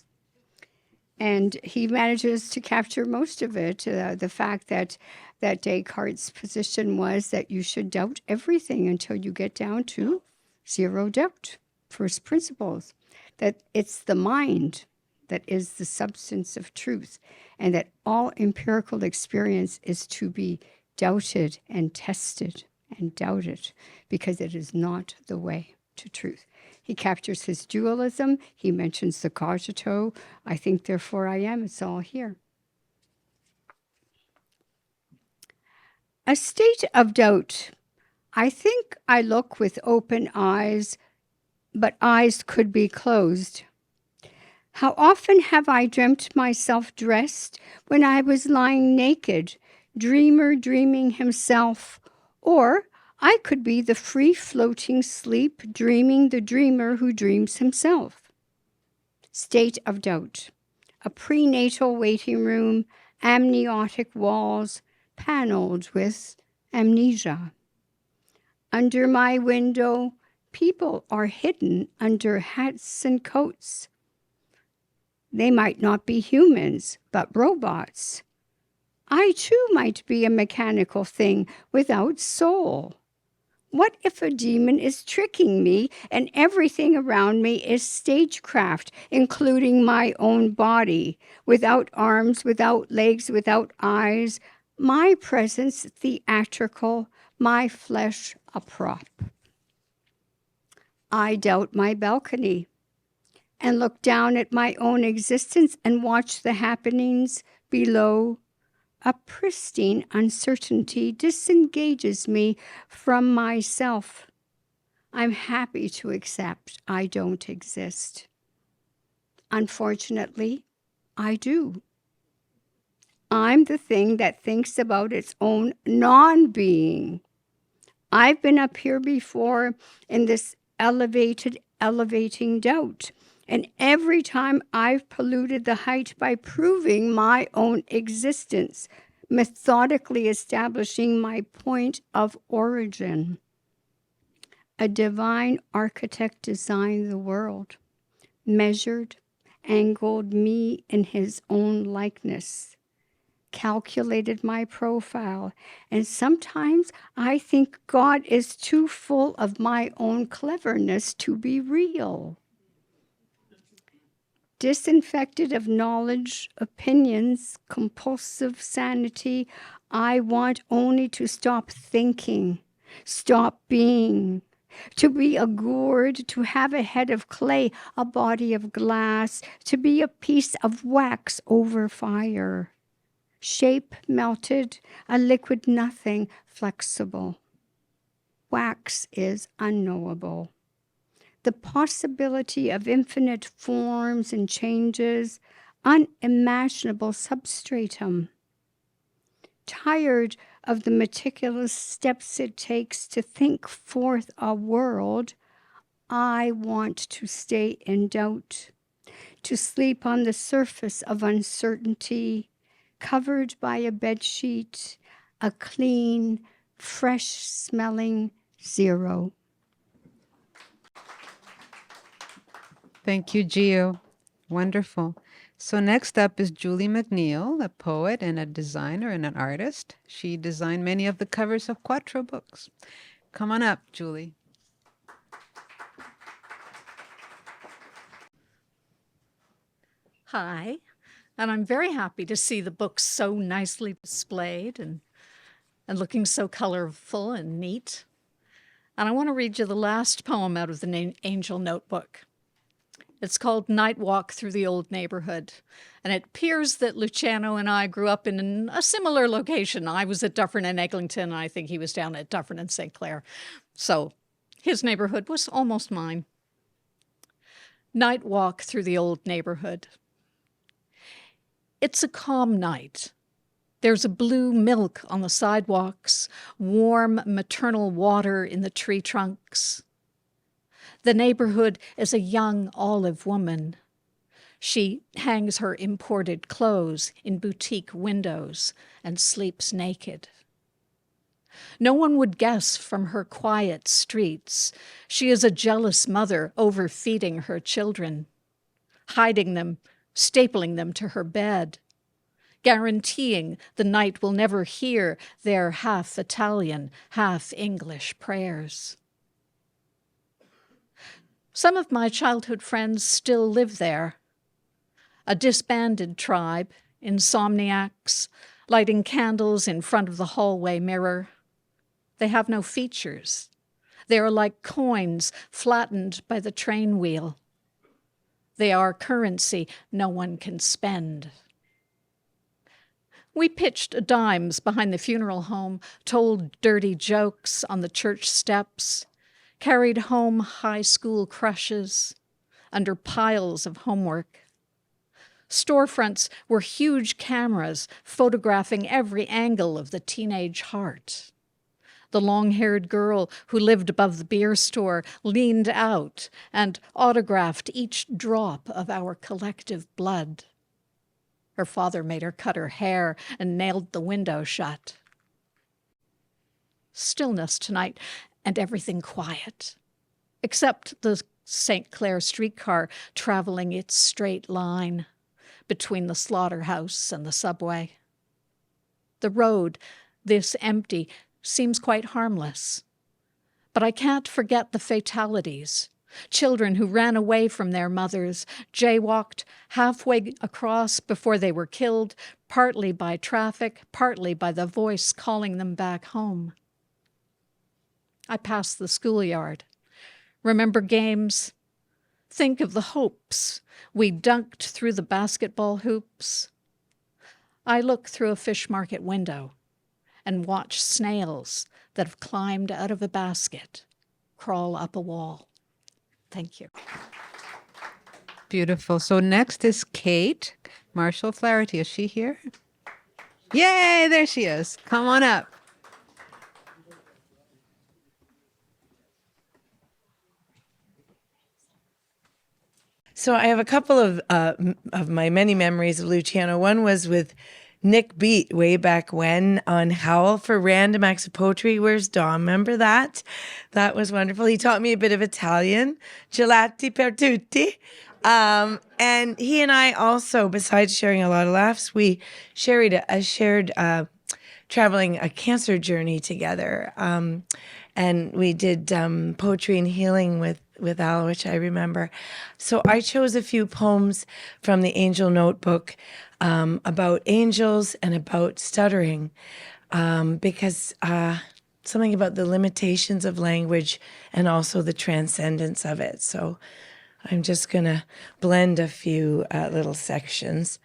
And he manages to capture most of it, the fact that Descartes' position was that you should doubt everything until you get down to zero doubt, first principles, that it's the mind that is the substance of truth, and that all empirical experience is to be doubted and tested and doubted because it is not the way to truth. He captures his dualism. He mentions the cogito. I think, therefore I am. It's all here. A state of doubt. I think I look with open eyes, but eyes could be closed. How often have I dreamt myself dressed when I was lying naked, dreamer dreaming himself, or I could be the free-floating sleep, dreaming the dreamer who dreams himself. State of doubt. A prenatal waiting room, amniotic walls, paneled with amnesia. Under my window, people are hidden under hats and coats. They might not be humans, but robots. I too might be a mechanical thing without soul. What if a demon is tricking me and everything around me is stagecraft, including my own body, without arms, without legs, without eyes, my presence theatrical, my flesh a prop? I doubt my balcony and look down at my own existence and watch the happenings below. A pristine uncertainty disengages me from myself. I'm happy to accept I don't exist. Unfortunately, I do. I'm the thing that thinks about its own non-being. I've been up here before in this elevating doubt. And every time I've polluted the height by proving my own existence, methodically establishing my point of origin. A divine architect designed the world, measured, angled me in his own likeness, calculated my profile, and sometimes I think God is too full of my own cleverness to be real. Disinfected of knowledge, opinions, compulsive sanity, I want only to stop thinking, stop being, to be a gourd, to have a head of clay, a body of glass, to be a piece of wax over fire, shape melted, a liquid nothing, flexible. Wax is unknowable. The possibility of infinite forms and changes, unimaginable substratum. Tired of the meticulous steps it takes to think forth a world, I want to stay in doubt, to sleep on the surface of uncertainty, covered by a bedsheet, a clean, fresh-smelling zero. Thank you, Gio. Wonderful. So next up is Julie McNeil, a poet and a designer and an artist. She designed many of the covers of Quattro books. Come on up, Julie. Hi, and I'm very happy to see the books so nicely displayed and looking so colorful and neat. And I want to read you the last poem out of the Angel Notebook. It's called Night Walk Through the Old Neighborhood, and it appears that Luciano and I grew up in a similar location. I was at Dufferin and Eglinton, and I think he was down at Dufferin and St. Clair. So his neighborhood was almost mine. Night Walk Through the Old Neighborhood. It's a calm night. There's a blue milk on the sidewalks, warm maternal water in the tree trunks. The neighborhood is a young olive woman. She hangs her imported clothes in boutique windows and sleeps naked. No one would guess from her quiet streets she is a jealous mother overfeeding her children, hiding them, stapling them to her bed, guaranteeing the night will never hear their half Italian, half English prayers. Some of my childhood friends still live there. A disbanded tribe, insomniacs, lighting candles in front of the hallway mirror. They have no features. They are like coins flattened by the train wheel. They are currency no one can spend. We pitched dimes behind the funeral home, told dirty jokes on the church steps, carried home high school crushes under piles of homework. Storefronts were huge cameras photographing every angle of the teenage heart. The long-haired girl who lived above the beer store leaned out and autographed each drop of our collective blood. Her father made her cut her hair and nailed the window shut. Stillness tonight, and everything quiet, except the St. Clair streetcar traveling its straight line between the slaughterhouse and the subway. The road, this empty, seems quite harmless, But I can't forget the fatalities. Children who ran away from their mothers, jaywalked halfway across before they were killed, partly by traffic, partly by the voice calling them back home. I passed the schoolyard. Remember games? Think of the hopes. We dunked through the basketball hoops. I look through a fish market window and watch snails that have climbed out of a basket crawl up a wall. Thank you. Beautiful. So next is Kate Marshall Flaherty. Is she here? Yay, there she is. Come on up. So I have a couple of my many memories of Luciano. One was with Nick Beat way back when on Howl for Random Acts of Poetry. Where's Dom? Remember that? That was wonderful. He taught me a bit of Italian, gelati per tutti. And he and I also, besides sharing a lot of laughs, we shared traveling a cancer journey together. And we did poetry and healing with Al, which I remember. So I chose a few poems from the Angel Notebook about angels and about stuttering, because something about the limitations of language and also the transcendence of it. So I'm just going to blend a few little sections.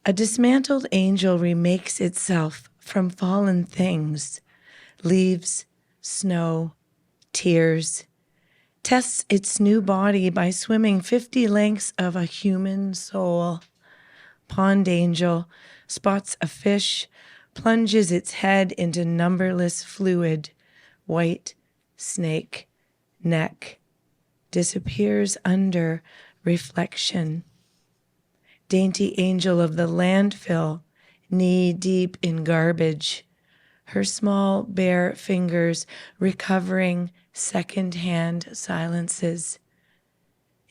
A dismantled angel remakes itself from fallen things, leaves, snow, tears, tests its new body by swimming 50 lengths of a human soul. Pond angel spots a fish, plunges its head into numberless fluid, white snake, neck, disappears under reflection. Dainty angel of the landfill, knee deep in garbage, her small bare fingers recovering second-hand silences.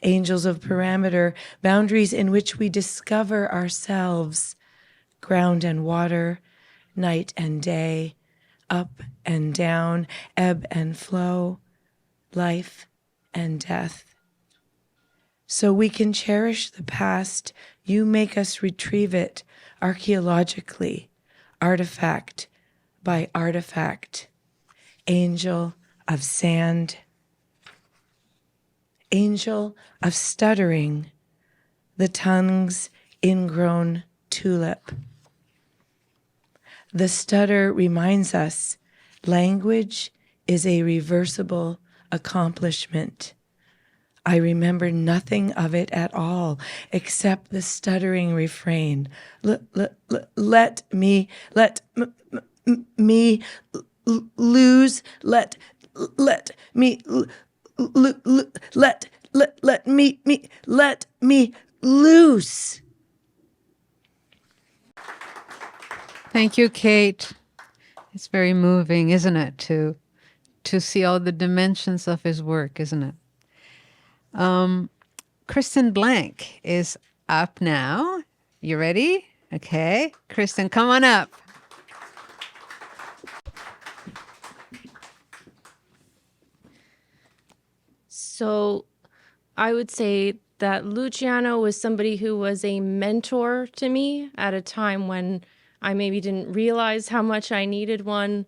Angels of parameter, boundaries in which we discover ourselves, ground and water, night and day, up and down, ebb and flow, life and death. So we can cherish the past, you make us retrieve it archaeologically, artifact by artifact. Angel of sand, angel of stuttering, the tongue's ingrown tulip. The stutter reminds us language is a reversible accomplishment. I remember nothing of it at all except the stuttering refrain. Let me lose. Let me loose. Thank you, Kate. It's very moving, isn't it, to see all the dimensions of his work, isn't it? Kristen Blank is up now. You ready? Okay. Kristen, come on up. So I would say that Luciano was somebody who was a mentor to me at a time when I maybe didn't realize how much I needed one.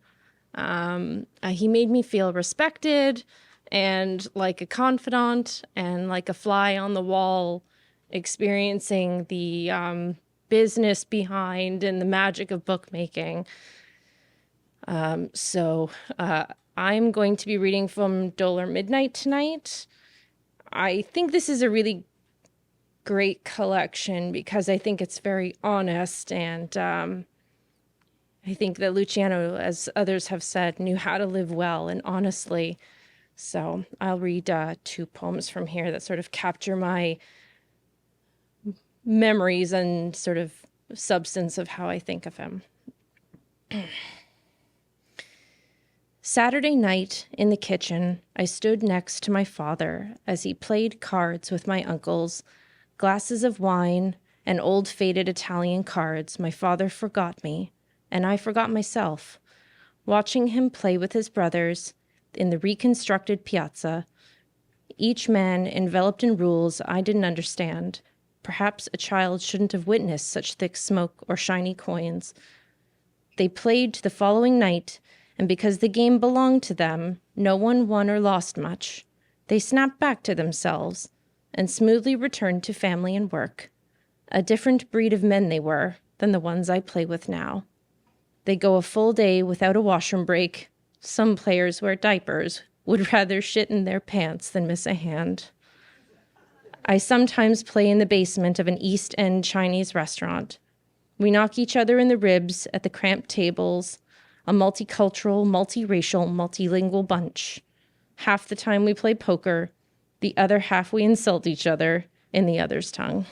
He made me feel respected and like a confidant and like a fly on the wall, experiencing the business behind and the magic of bookmaking. So I'm going to be reading from Dolor Midnight tonight. I think this is a really great collection because I think it's very honest, and I think that Luciano, as others have said, knew how to live well and honestly. So I'll read two poems from here that sort of capture my memories and sort of substance of how I think of him. Saturday night in the kitchen, I stood next to my father as he played cards with my uncles, glasses of wine and old faded Italian cards. My father forgot me, and I forgot myself. watching him play with his brothers in the reconstructed piazza, each man enveloped in rules I didn't understand. Perhaps a child shouldn't have witnessed such thick smoke or shiny coins. They played to the following night, and because the game belonged to them, no one won or lost much. They snapped back to themselves and smoothly returned to family and work. A different breed of men they were than the ones I play with now. They go a full day without a washroom break. Some players wear diapers, would rather shit in their pants than miss a hand. I sometimes play in the basement of an East End Chinese restaurant. We knock each other in the ribs at the cramped tables, a multicultural, multiracial, multilingual bunch. Half the time we play poker, the other half we insult each other in the other's tongue.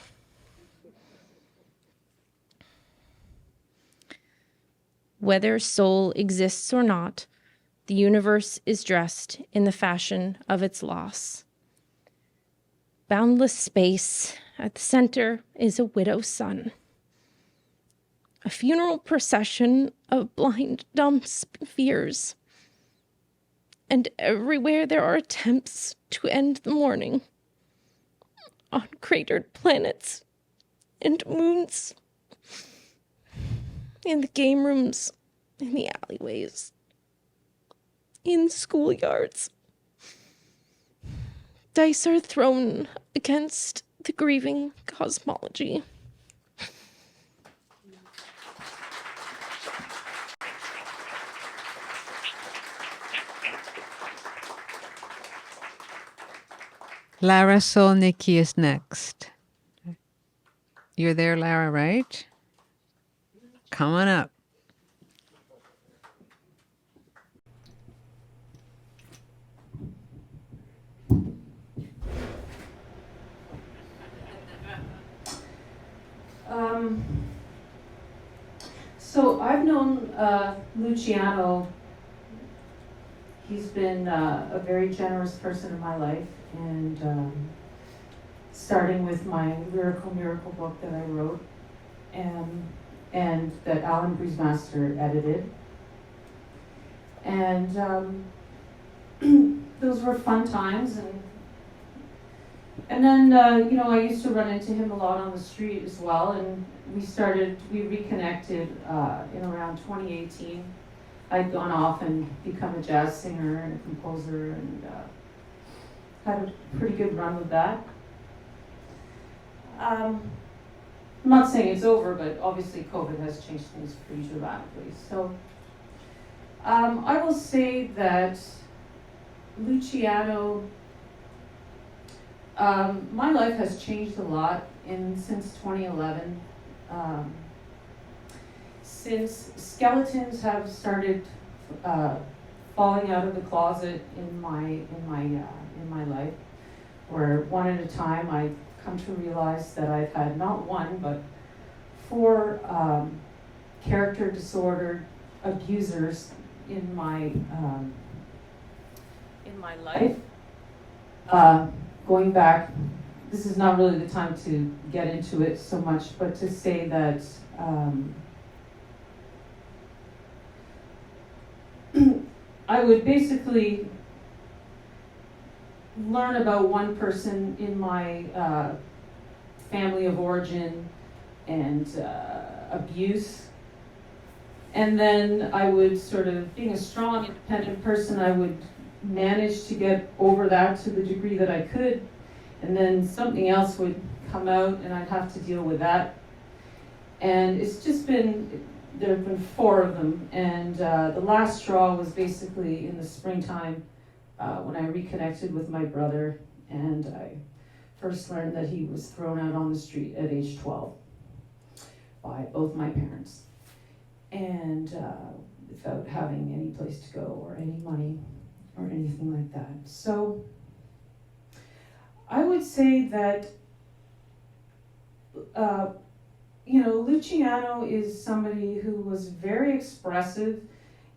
Whether soul exists or not, the universe is dressed in the fashion of its loss. Boundless space, at the center is a widow's son. A funeral procession of blind, dumb spheres. And everywhere there are attempts to end the mourning. On cratered planets and moons. In the game rooms, in the alleyways, in schoolyards. Dice are thrown against the grieving cosmology. Lara Solnicki is next. You're there, Lara, right? Come on up. So I've known Luciano. He's been a very generous person in my life, and starting with my lyrical miracle book that I wrote, and that Allan Briesmaster edited. And those were fun times, and then I used to run into him a lot on the street as well, and we reconnected in around 2018. I'd gone off and become a jazz singer and a composer, and had a pretty good run with that. I'm not saying it's over, but obviously COVID has changed things pretty dramatically. So I will say that Luciano, my life has changed a lot since 2011. Since skeletons have started falling out of the closet in my life, where one at a time I've come to realize that I've had not one but 4 character disordered abusers in my life. Going back, this is not really the time to get into it so much, but to say that I would basically learn about one person in my family of origin and abuse. And then I would sort of, being a strong, independent person, I would manage to get over that to the degree that I could. And then something else would come out and I'd have to deal with that. And it's just been, there have been 4 of them. And the last straw was basically in the springtime when I reconnected with my brother, and I first learned that he was thrown out on the street at age 12 by both my parents, and without having any place to go or any money or anything like that. So I would say that Luciano is somebody who was very expressive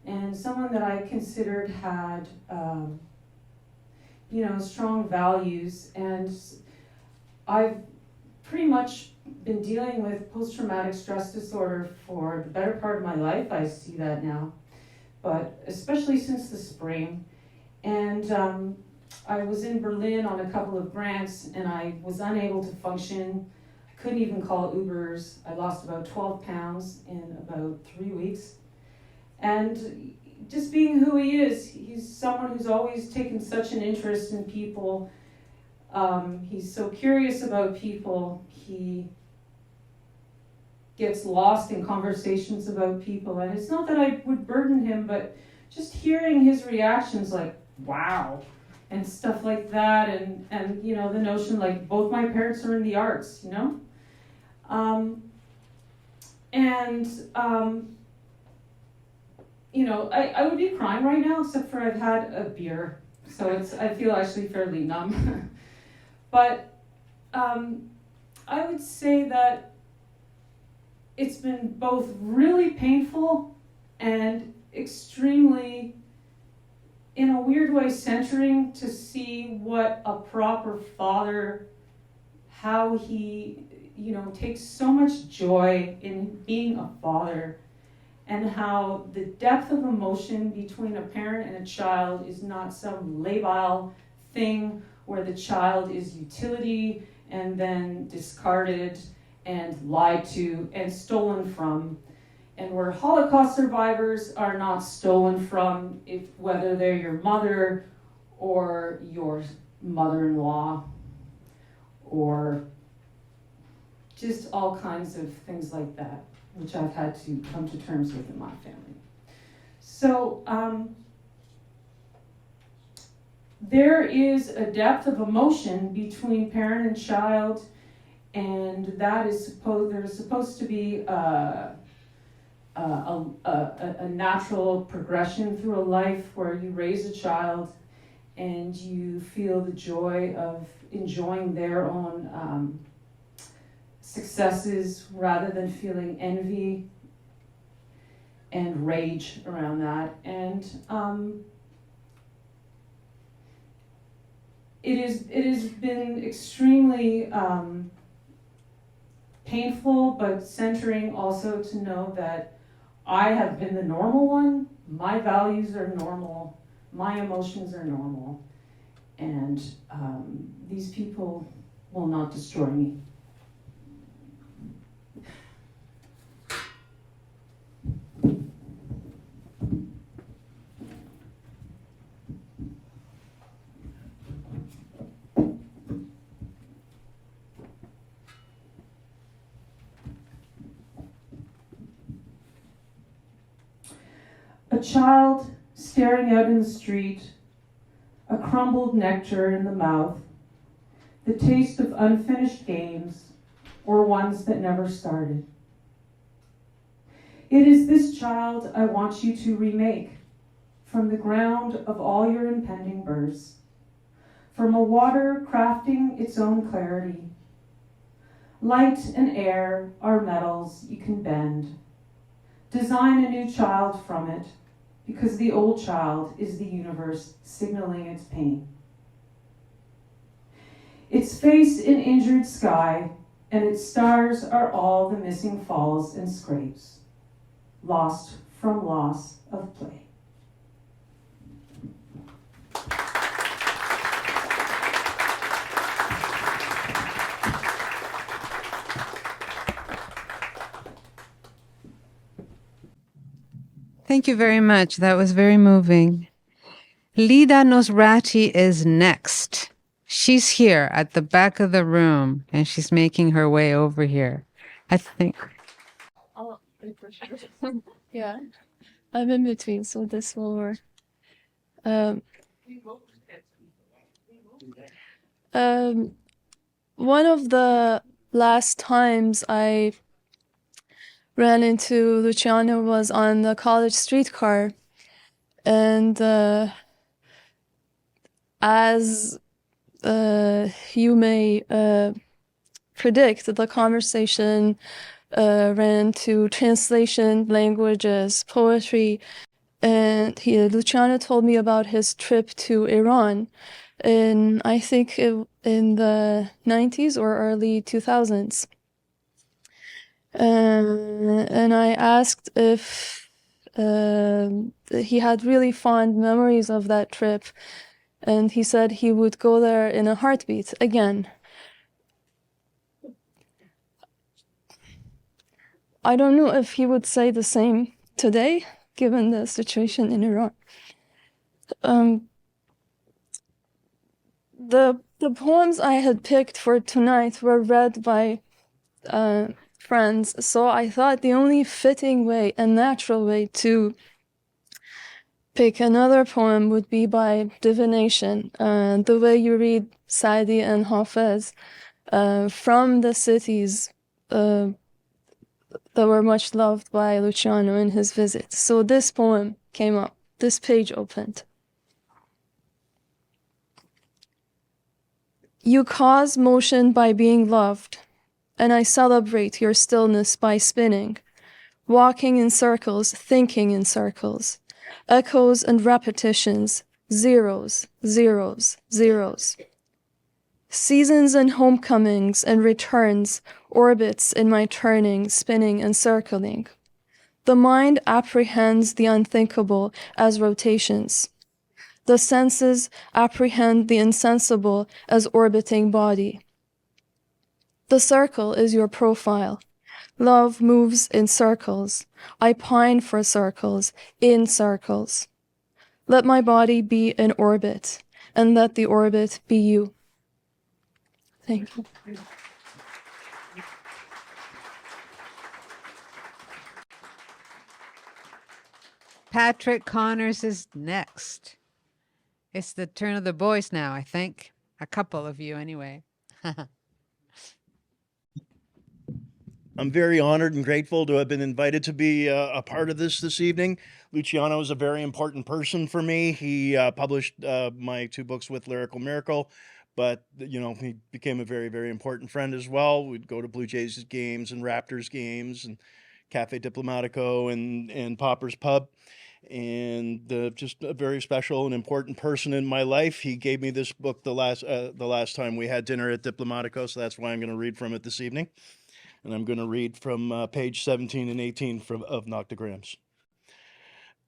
and someone that I considered had strong values. And I've pretty much been dealing with post-traumatic stress disorder for the better part of my life. I see that now. but especially since the spring. And I was in Berlin on a couple of grants, and I was unable to function. I couldn't even call Ubers. I lost about 12 pounds in about 3 weeks. And just being who he is, he's someone who's always taken such an interest in people. He's so curious about people. He gets lost in conversations about people. And it's not that I would burden him, but just hearing his reactions like, wow, and stuff like that. And you know, the notion like both my parents are in the arts, you know? You know, I would be crying right now, except for I've had a beer. So I feel actually fairly numb. But I would say that it's been both really painful and extremely, in a weird way, centering to see what a proper father, how he, you know, takes so much joy in being a father, and how the depth of emotion between a parent and a child is not some labile thing where the child is utility and then discarded and lied to and stolen from, and where Holocaust survivors are not stolen from, whether they're your mother or your mother-in-law or just all kinds of things like that, which I've had to come to terms with in my family. So there is a depth of emotion between parent and child, and that is there's supposed to be a natural progression through a life where you raise a child and you feel the joy of enjoying their own successes rather than feeling envy and rage around that. And it has been extremely painful, but centering also to know that I have been the normal one. My values are normal. My emotions are normal. And these people will not destroy me. A child staring out in the street, a crumbled nectar in the mouth, the taste of unfinished games or ones that never started. It is this child I want you to remake from the ground of all your impending births, from a water crafting its own clarity. Light and air are metals you can bend. Design a new child from it, because the old child is the universe signaling its pain. Its face an injured sky, and its stars are all the missing falls and scrapes, lost from loss of play. Thank you very much. That was very moving. Lida Nosrati is next. She's here at the back of the room, and she's making her way over here. I think. Yeah, I'm in between, so this will work. One of the last times I ran into Luciano was on the college streetcar, and as you may predict, the conversation ran to translation, languages, poetry, and Luciano told me about his trip to Iran, in I think in the 90s or early 2000s. And I asked if He had really fond memories of that trip, and he said he would go there in a heartbeat again. I don't know if he would say the same today, given the situation in Iran. The poems I had picked for tonight were read by friends, so I thought the only fitting way and natural way to pick another poem would be by divination, the way you read Saadi and Hafez from the cities that were much loved by Luciano in his visit. So this poem came up, this page opened. You cause motion by being loved, and I celebrate your stillness by spinning, walking in circles, thinking in circles, echoes and repetitions, zeros, zeros, zeros. Seasons and homecomings and returns, orbits in my turning, spinning, and circling. The mind apprehends the unthinkable as rotations. The senses apprehend the insensible as orbiting body. The circle is your profile. Love moves in circles. I pine for circles, in circles. Let my body be in orbit, and let the orbit be you. Thank you. Patrick Connors is next. It's the turn of the boys now, I think. A couple of you, anyway. I'm very honored and grateful to have been invited to be a part of this evening. Luciano is a very important person for me. He published my 2 books with Lyrical Miracle, but he became a very, very important friend as well. We'd go to Blue Jays games and Raptors games and Cafe Diplomatico and Popper's Pub. And just a very special and important person in my life. He gave me this book the last time we had dinner at Diplomatico, so that's why I'm going to read from it this evening. And I'm going to read from page 17 and 18 of Noctograms.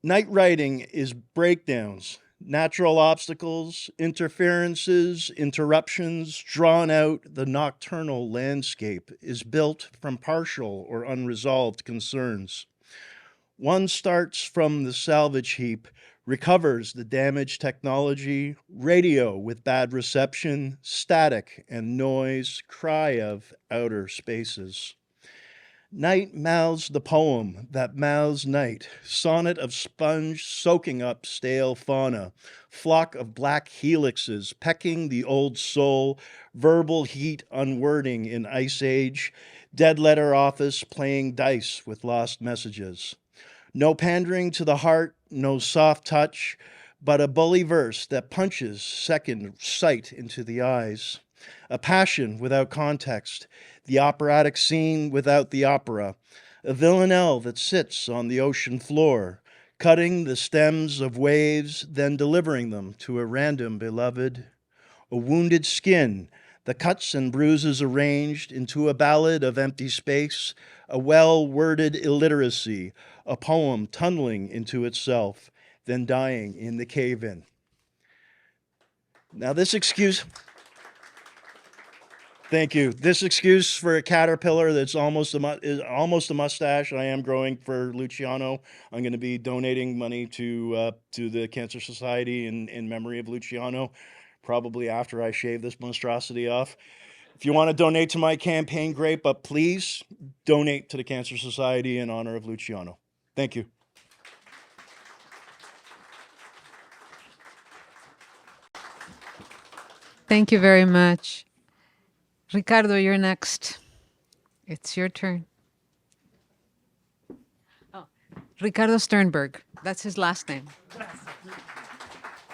Night writing is breakdowns, natural obstacles, interferences, interruptions, drawn out. The nocturnal landscape is built from partial or unresolved concerns. One starts from the salvage heap, recovers the damaged technology, radio with bad reception, static and noise, cry of outer spaces. Night mouths the poem that mouths night, sonnet of sponge soaking up stale fauna, flock of black helixes pecking the old soul, verbal heat unwording in ice age, dead letter office playing dice with lost messages. No pandering to the heart, no soft touch, but a bully verse that punches second sight into the eyes. A passion without context, the operatic scene without the opera. A villanelle that sits on the ocean floor, cutting the stems of waves, then delivering them to a random beloved. A wounded skin, the cuts and bruises arranged into a ballad of empty space, a well-worded illiteracy, a poem tunneling into itself, then dying in the cave-in. Now this excuse... Thank you. This excuse for a caterpillar that's almost a mustache. I am growing for Luciano. I'm going to be donating money to the Cancer Society in memory of Luciano, probably after I shave this monstrosity off. If you want to donate to my campaign, great, but please donate to the Cancer Society in honor of Luciano. Thank you. Thank you very much. Ricardo, you're next. It's your turn. Oh, Ricardo Sternberg. That's his last name.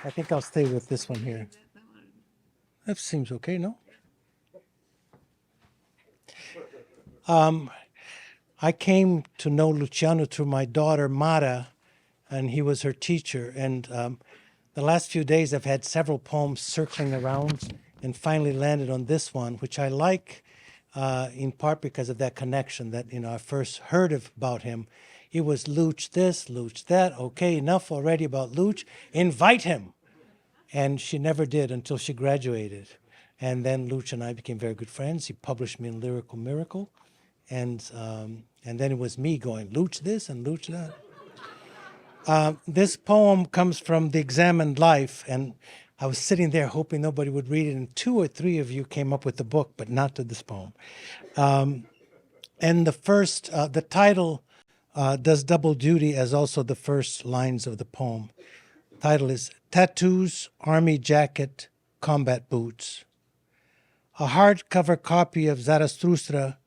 I think I'll stay with this one here. That seems okay, no? I came to know Luciano through my daughter, Marra, and he was her teacher. And the last few days, I've had several poems circling around and finally landed on this one, which I like in part because of that connection that I first heard about him It was Luch this, Luch that. Okay, enough already about Luch. Invite him. And she never did until she graduated. And then Luch and I became very good friends. He published me in Lyrical Miracle. And then it was me going, Luch this and Luch that. This poem comes from The Examined Life, and I was sitting there hoping nobody would read it, and 2 or 3 of you came up with the book, but not to this poem. And the title does double duty as also the first lines of the poem. The title is Tattoos, Army Jacket, Combat Boots. A hardcover copy of Zarathustra,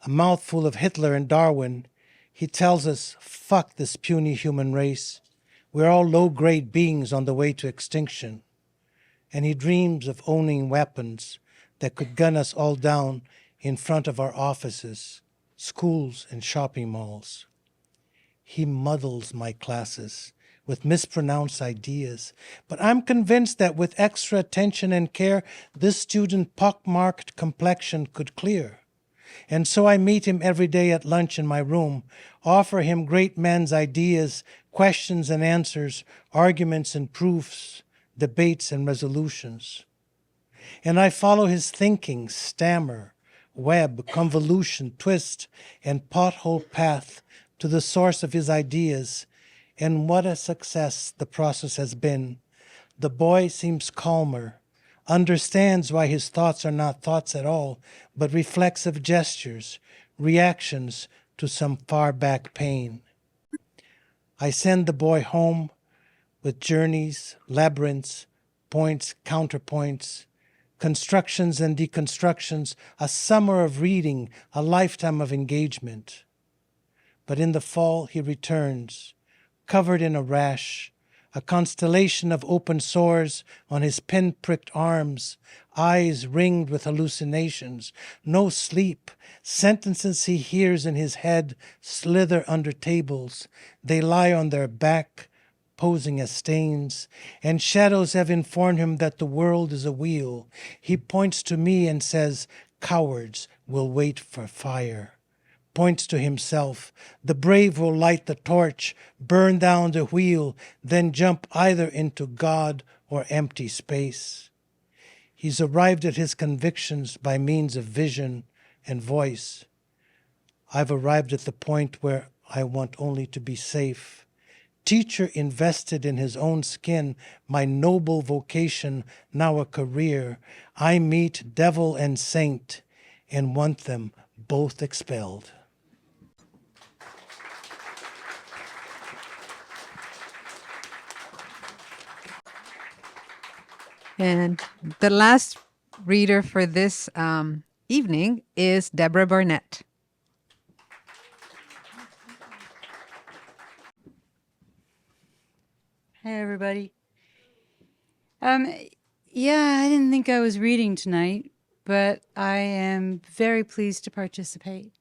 a mouthful of Hitler and Darwin, he tells us, fuck this puny human race. We're all low-grade beings on the way to extinction. And he dreams of owning weapons that could gun us all down in front of our offices, schools, and shopping malls. He muddles my classes with mispronounced ideas, but I'm convinced that with extra attention and care, this student pockmarked complexion could clear. And so I meet him every day at lunch in my room, offer him great man's ideas, questions and answers, arguments and proofs, debates and resolutions. And I follow his thinking, stammer, web, convolution, twist, and pothole path to the source of his ideas. And what a success the process has been. The boy seems calmer, understands why his thoughts are not thoughts at all, but reflexive gestures, reactions to some far back pain. I send the boy home with journeys, labyrinths, points, counterpoints, constructions and deconstructions, a summer of reading, a lifetime of engagement. But in the fall he returns, covered in a rash, a constellation of open sores on his pin-pricked arms, eyes ringed with hallucinations, no sleep. Sentences he hears in his head slither under tables. They lie on their back, posing as stains, and shadows have informed him that the world is a wheel. He points to me and says, cowards will wait for fire. Points to himself. The brave will light the torch, burn down the wheel, then jump either into God or empty space. He's arrived at his convictions by means of vision and voice. I've arrived at the point where I want only to be safe. Teacher invested in his own skin, my noble vocation, now a career. I meet devil and saint and want them both expelled. And the last reader for this evening is Deborah Barnett. Hi, everybody. Yeah, I didn't think I was reading tonight, but I am very pleased to participate.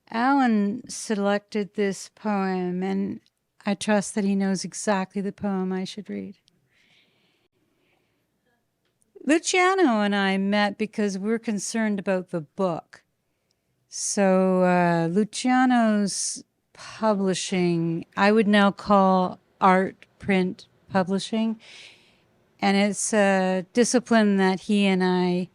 Allan selected this poem, and I trust that he knows exactly the poem I should read. Luciano and I met because we're concerned about the book. So Luciano's publishing, I would now call art print publishing. And it's a discipline that he and I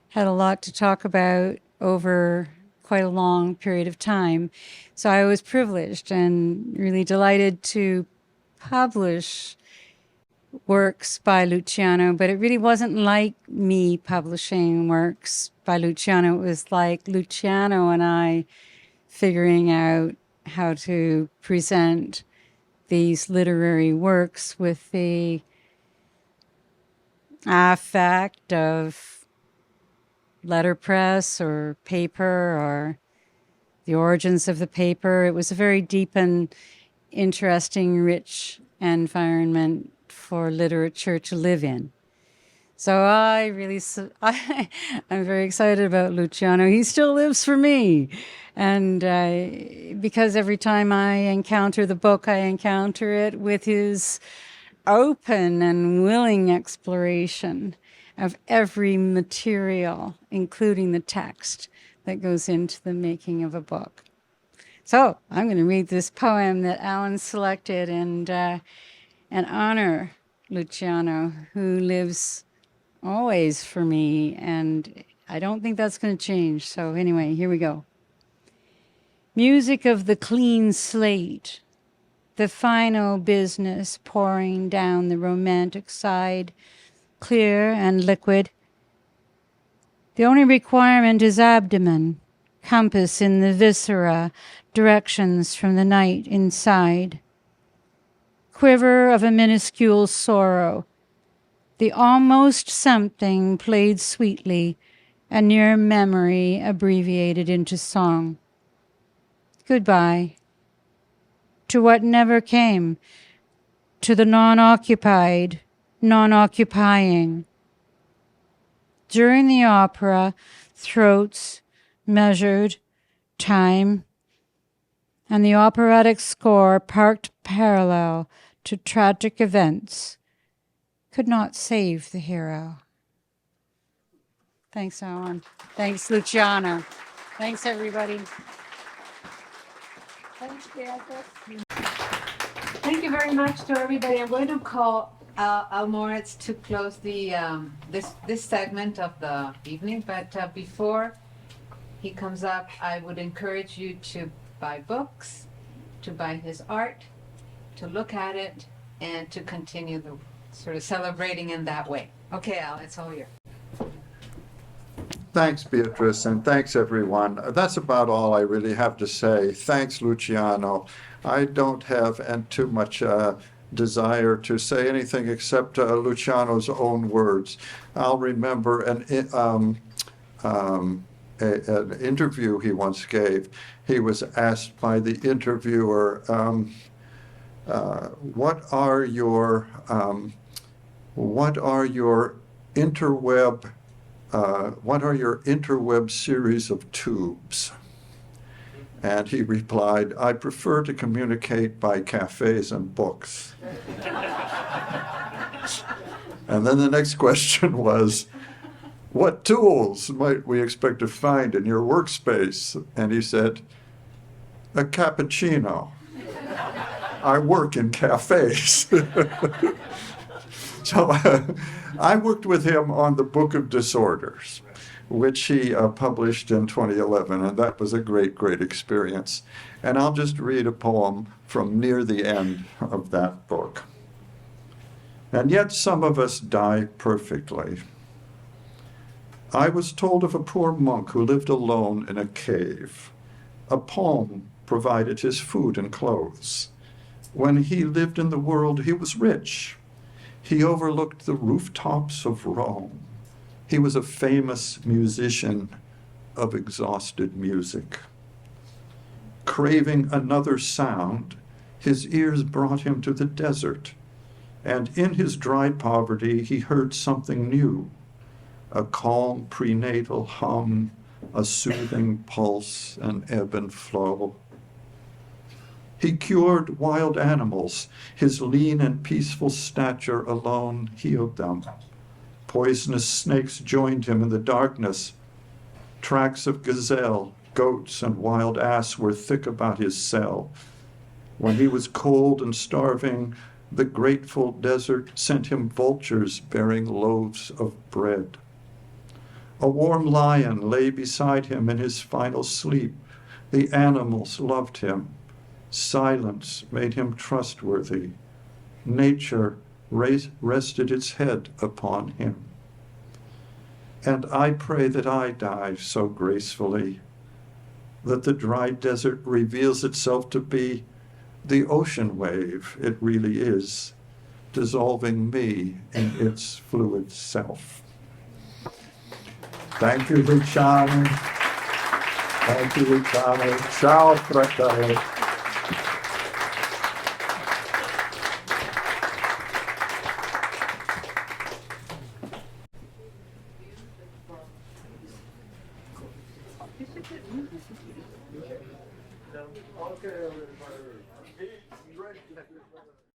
had a lot to talk about over quite a long period of time. So I was privileged and really delighted to publish works by Luciano, but it really wasn't like me publishing works by Luciano. It was like Luciano and I figuring out how to present these literary works with the affect of letterpress or paper or the origins of the paper. It was a very deep and interesting, rich environment for literature to live in. So I'm very excited about Luciano. He still lives for me. And because every time I encounter the book, I encounter it with his open and willing exploration of every material, including the text that goes into the making of a book. So I'm going to read this poem that Allan selected and honor Luciano, who lives always for me, and I don't think that's going to change. So anyway, here we go. Music of the clean slate, the final business pouring down the romantic side, clear and liquid. The only requirement is abdomen, compass in the viscera, directions from the night inside. Quiver of a minuscule sorrow, the almost something played sweetly, a near memory abbreviated into song. Goodbye to what never came, to the non-occupied, non-occupying. During the opera, throats measured, time, and the operatic score parked parallel to tragic events could not save the hero. Thanks, Allan. Thanks, Luciano. Thanks, everybody. Thanks, Beatrice. Thank you very much to everybody. I'm going to call Al Moritz to close the this segment of the evening. But before he comes up, I would encourage you to buy books, to buy his art, to look at it, and to continue the sort of celebrating in that way. Okay, Al, it's all yours. Thanks, Beatrice, and thanks, everyone. That's about all I really have to say. Thanks, Luciano. I don't have too much desire to say anything except Luciano's own words. I'll remember an interview he once gave. He was asked by the interviewer, what are your interweb series of tubes? And he replied, I prefer to communicate by cafes and books. And then the next question was, what tools might we expect to find in your workspace? And he said, a cappuccino. I work in cafes. So I worked with him on the Book of Disorders, which he published in 2011, and that was a great, great experience. And I'll just read a poem from near the end of that book. And yet some of us die perfectly. I was told of a poor monk who lived alone in a cave. A poem provided his food and clothes. When he lived in the world, he was rich. He overlooked the rooftops of Rome. He was a famous musician of exhausted music. Craving another sound, his ears brought him to the desert, and in his dry poverty he heard something new, a calm prenatal hum, a soothing pulse, an ebb and flow. He cured wild animals. His lean and peaceful stature alone healed them. Poisonous snakes joined him in the darkness. Tracks of gazelle, goats, and wild ass were thick about his cell. When he was cold and starving, the grateful desert sent him vultures bearing loaves of bread. A warm lion lay beside him in his final sleep. The animals loved him. Silence made him trustworthy. Nature rested its head upon him. And I pray that I die so gracefully, that the dry desert reveals itself to be the ocean wave it really is, dissolving me in its fluid self. Thank you, Luciano. Thank you, Luciano. Ciao, fratello.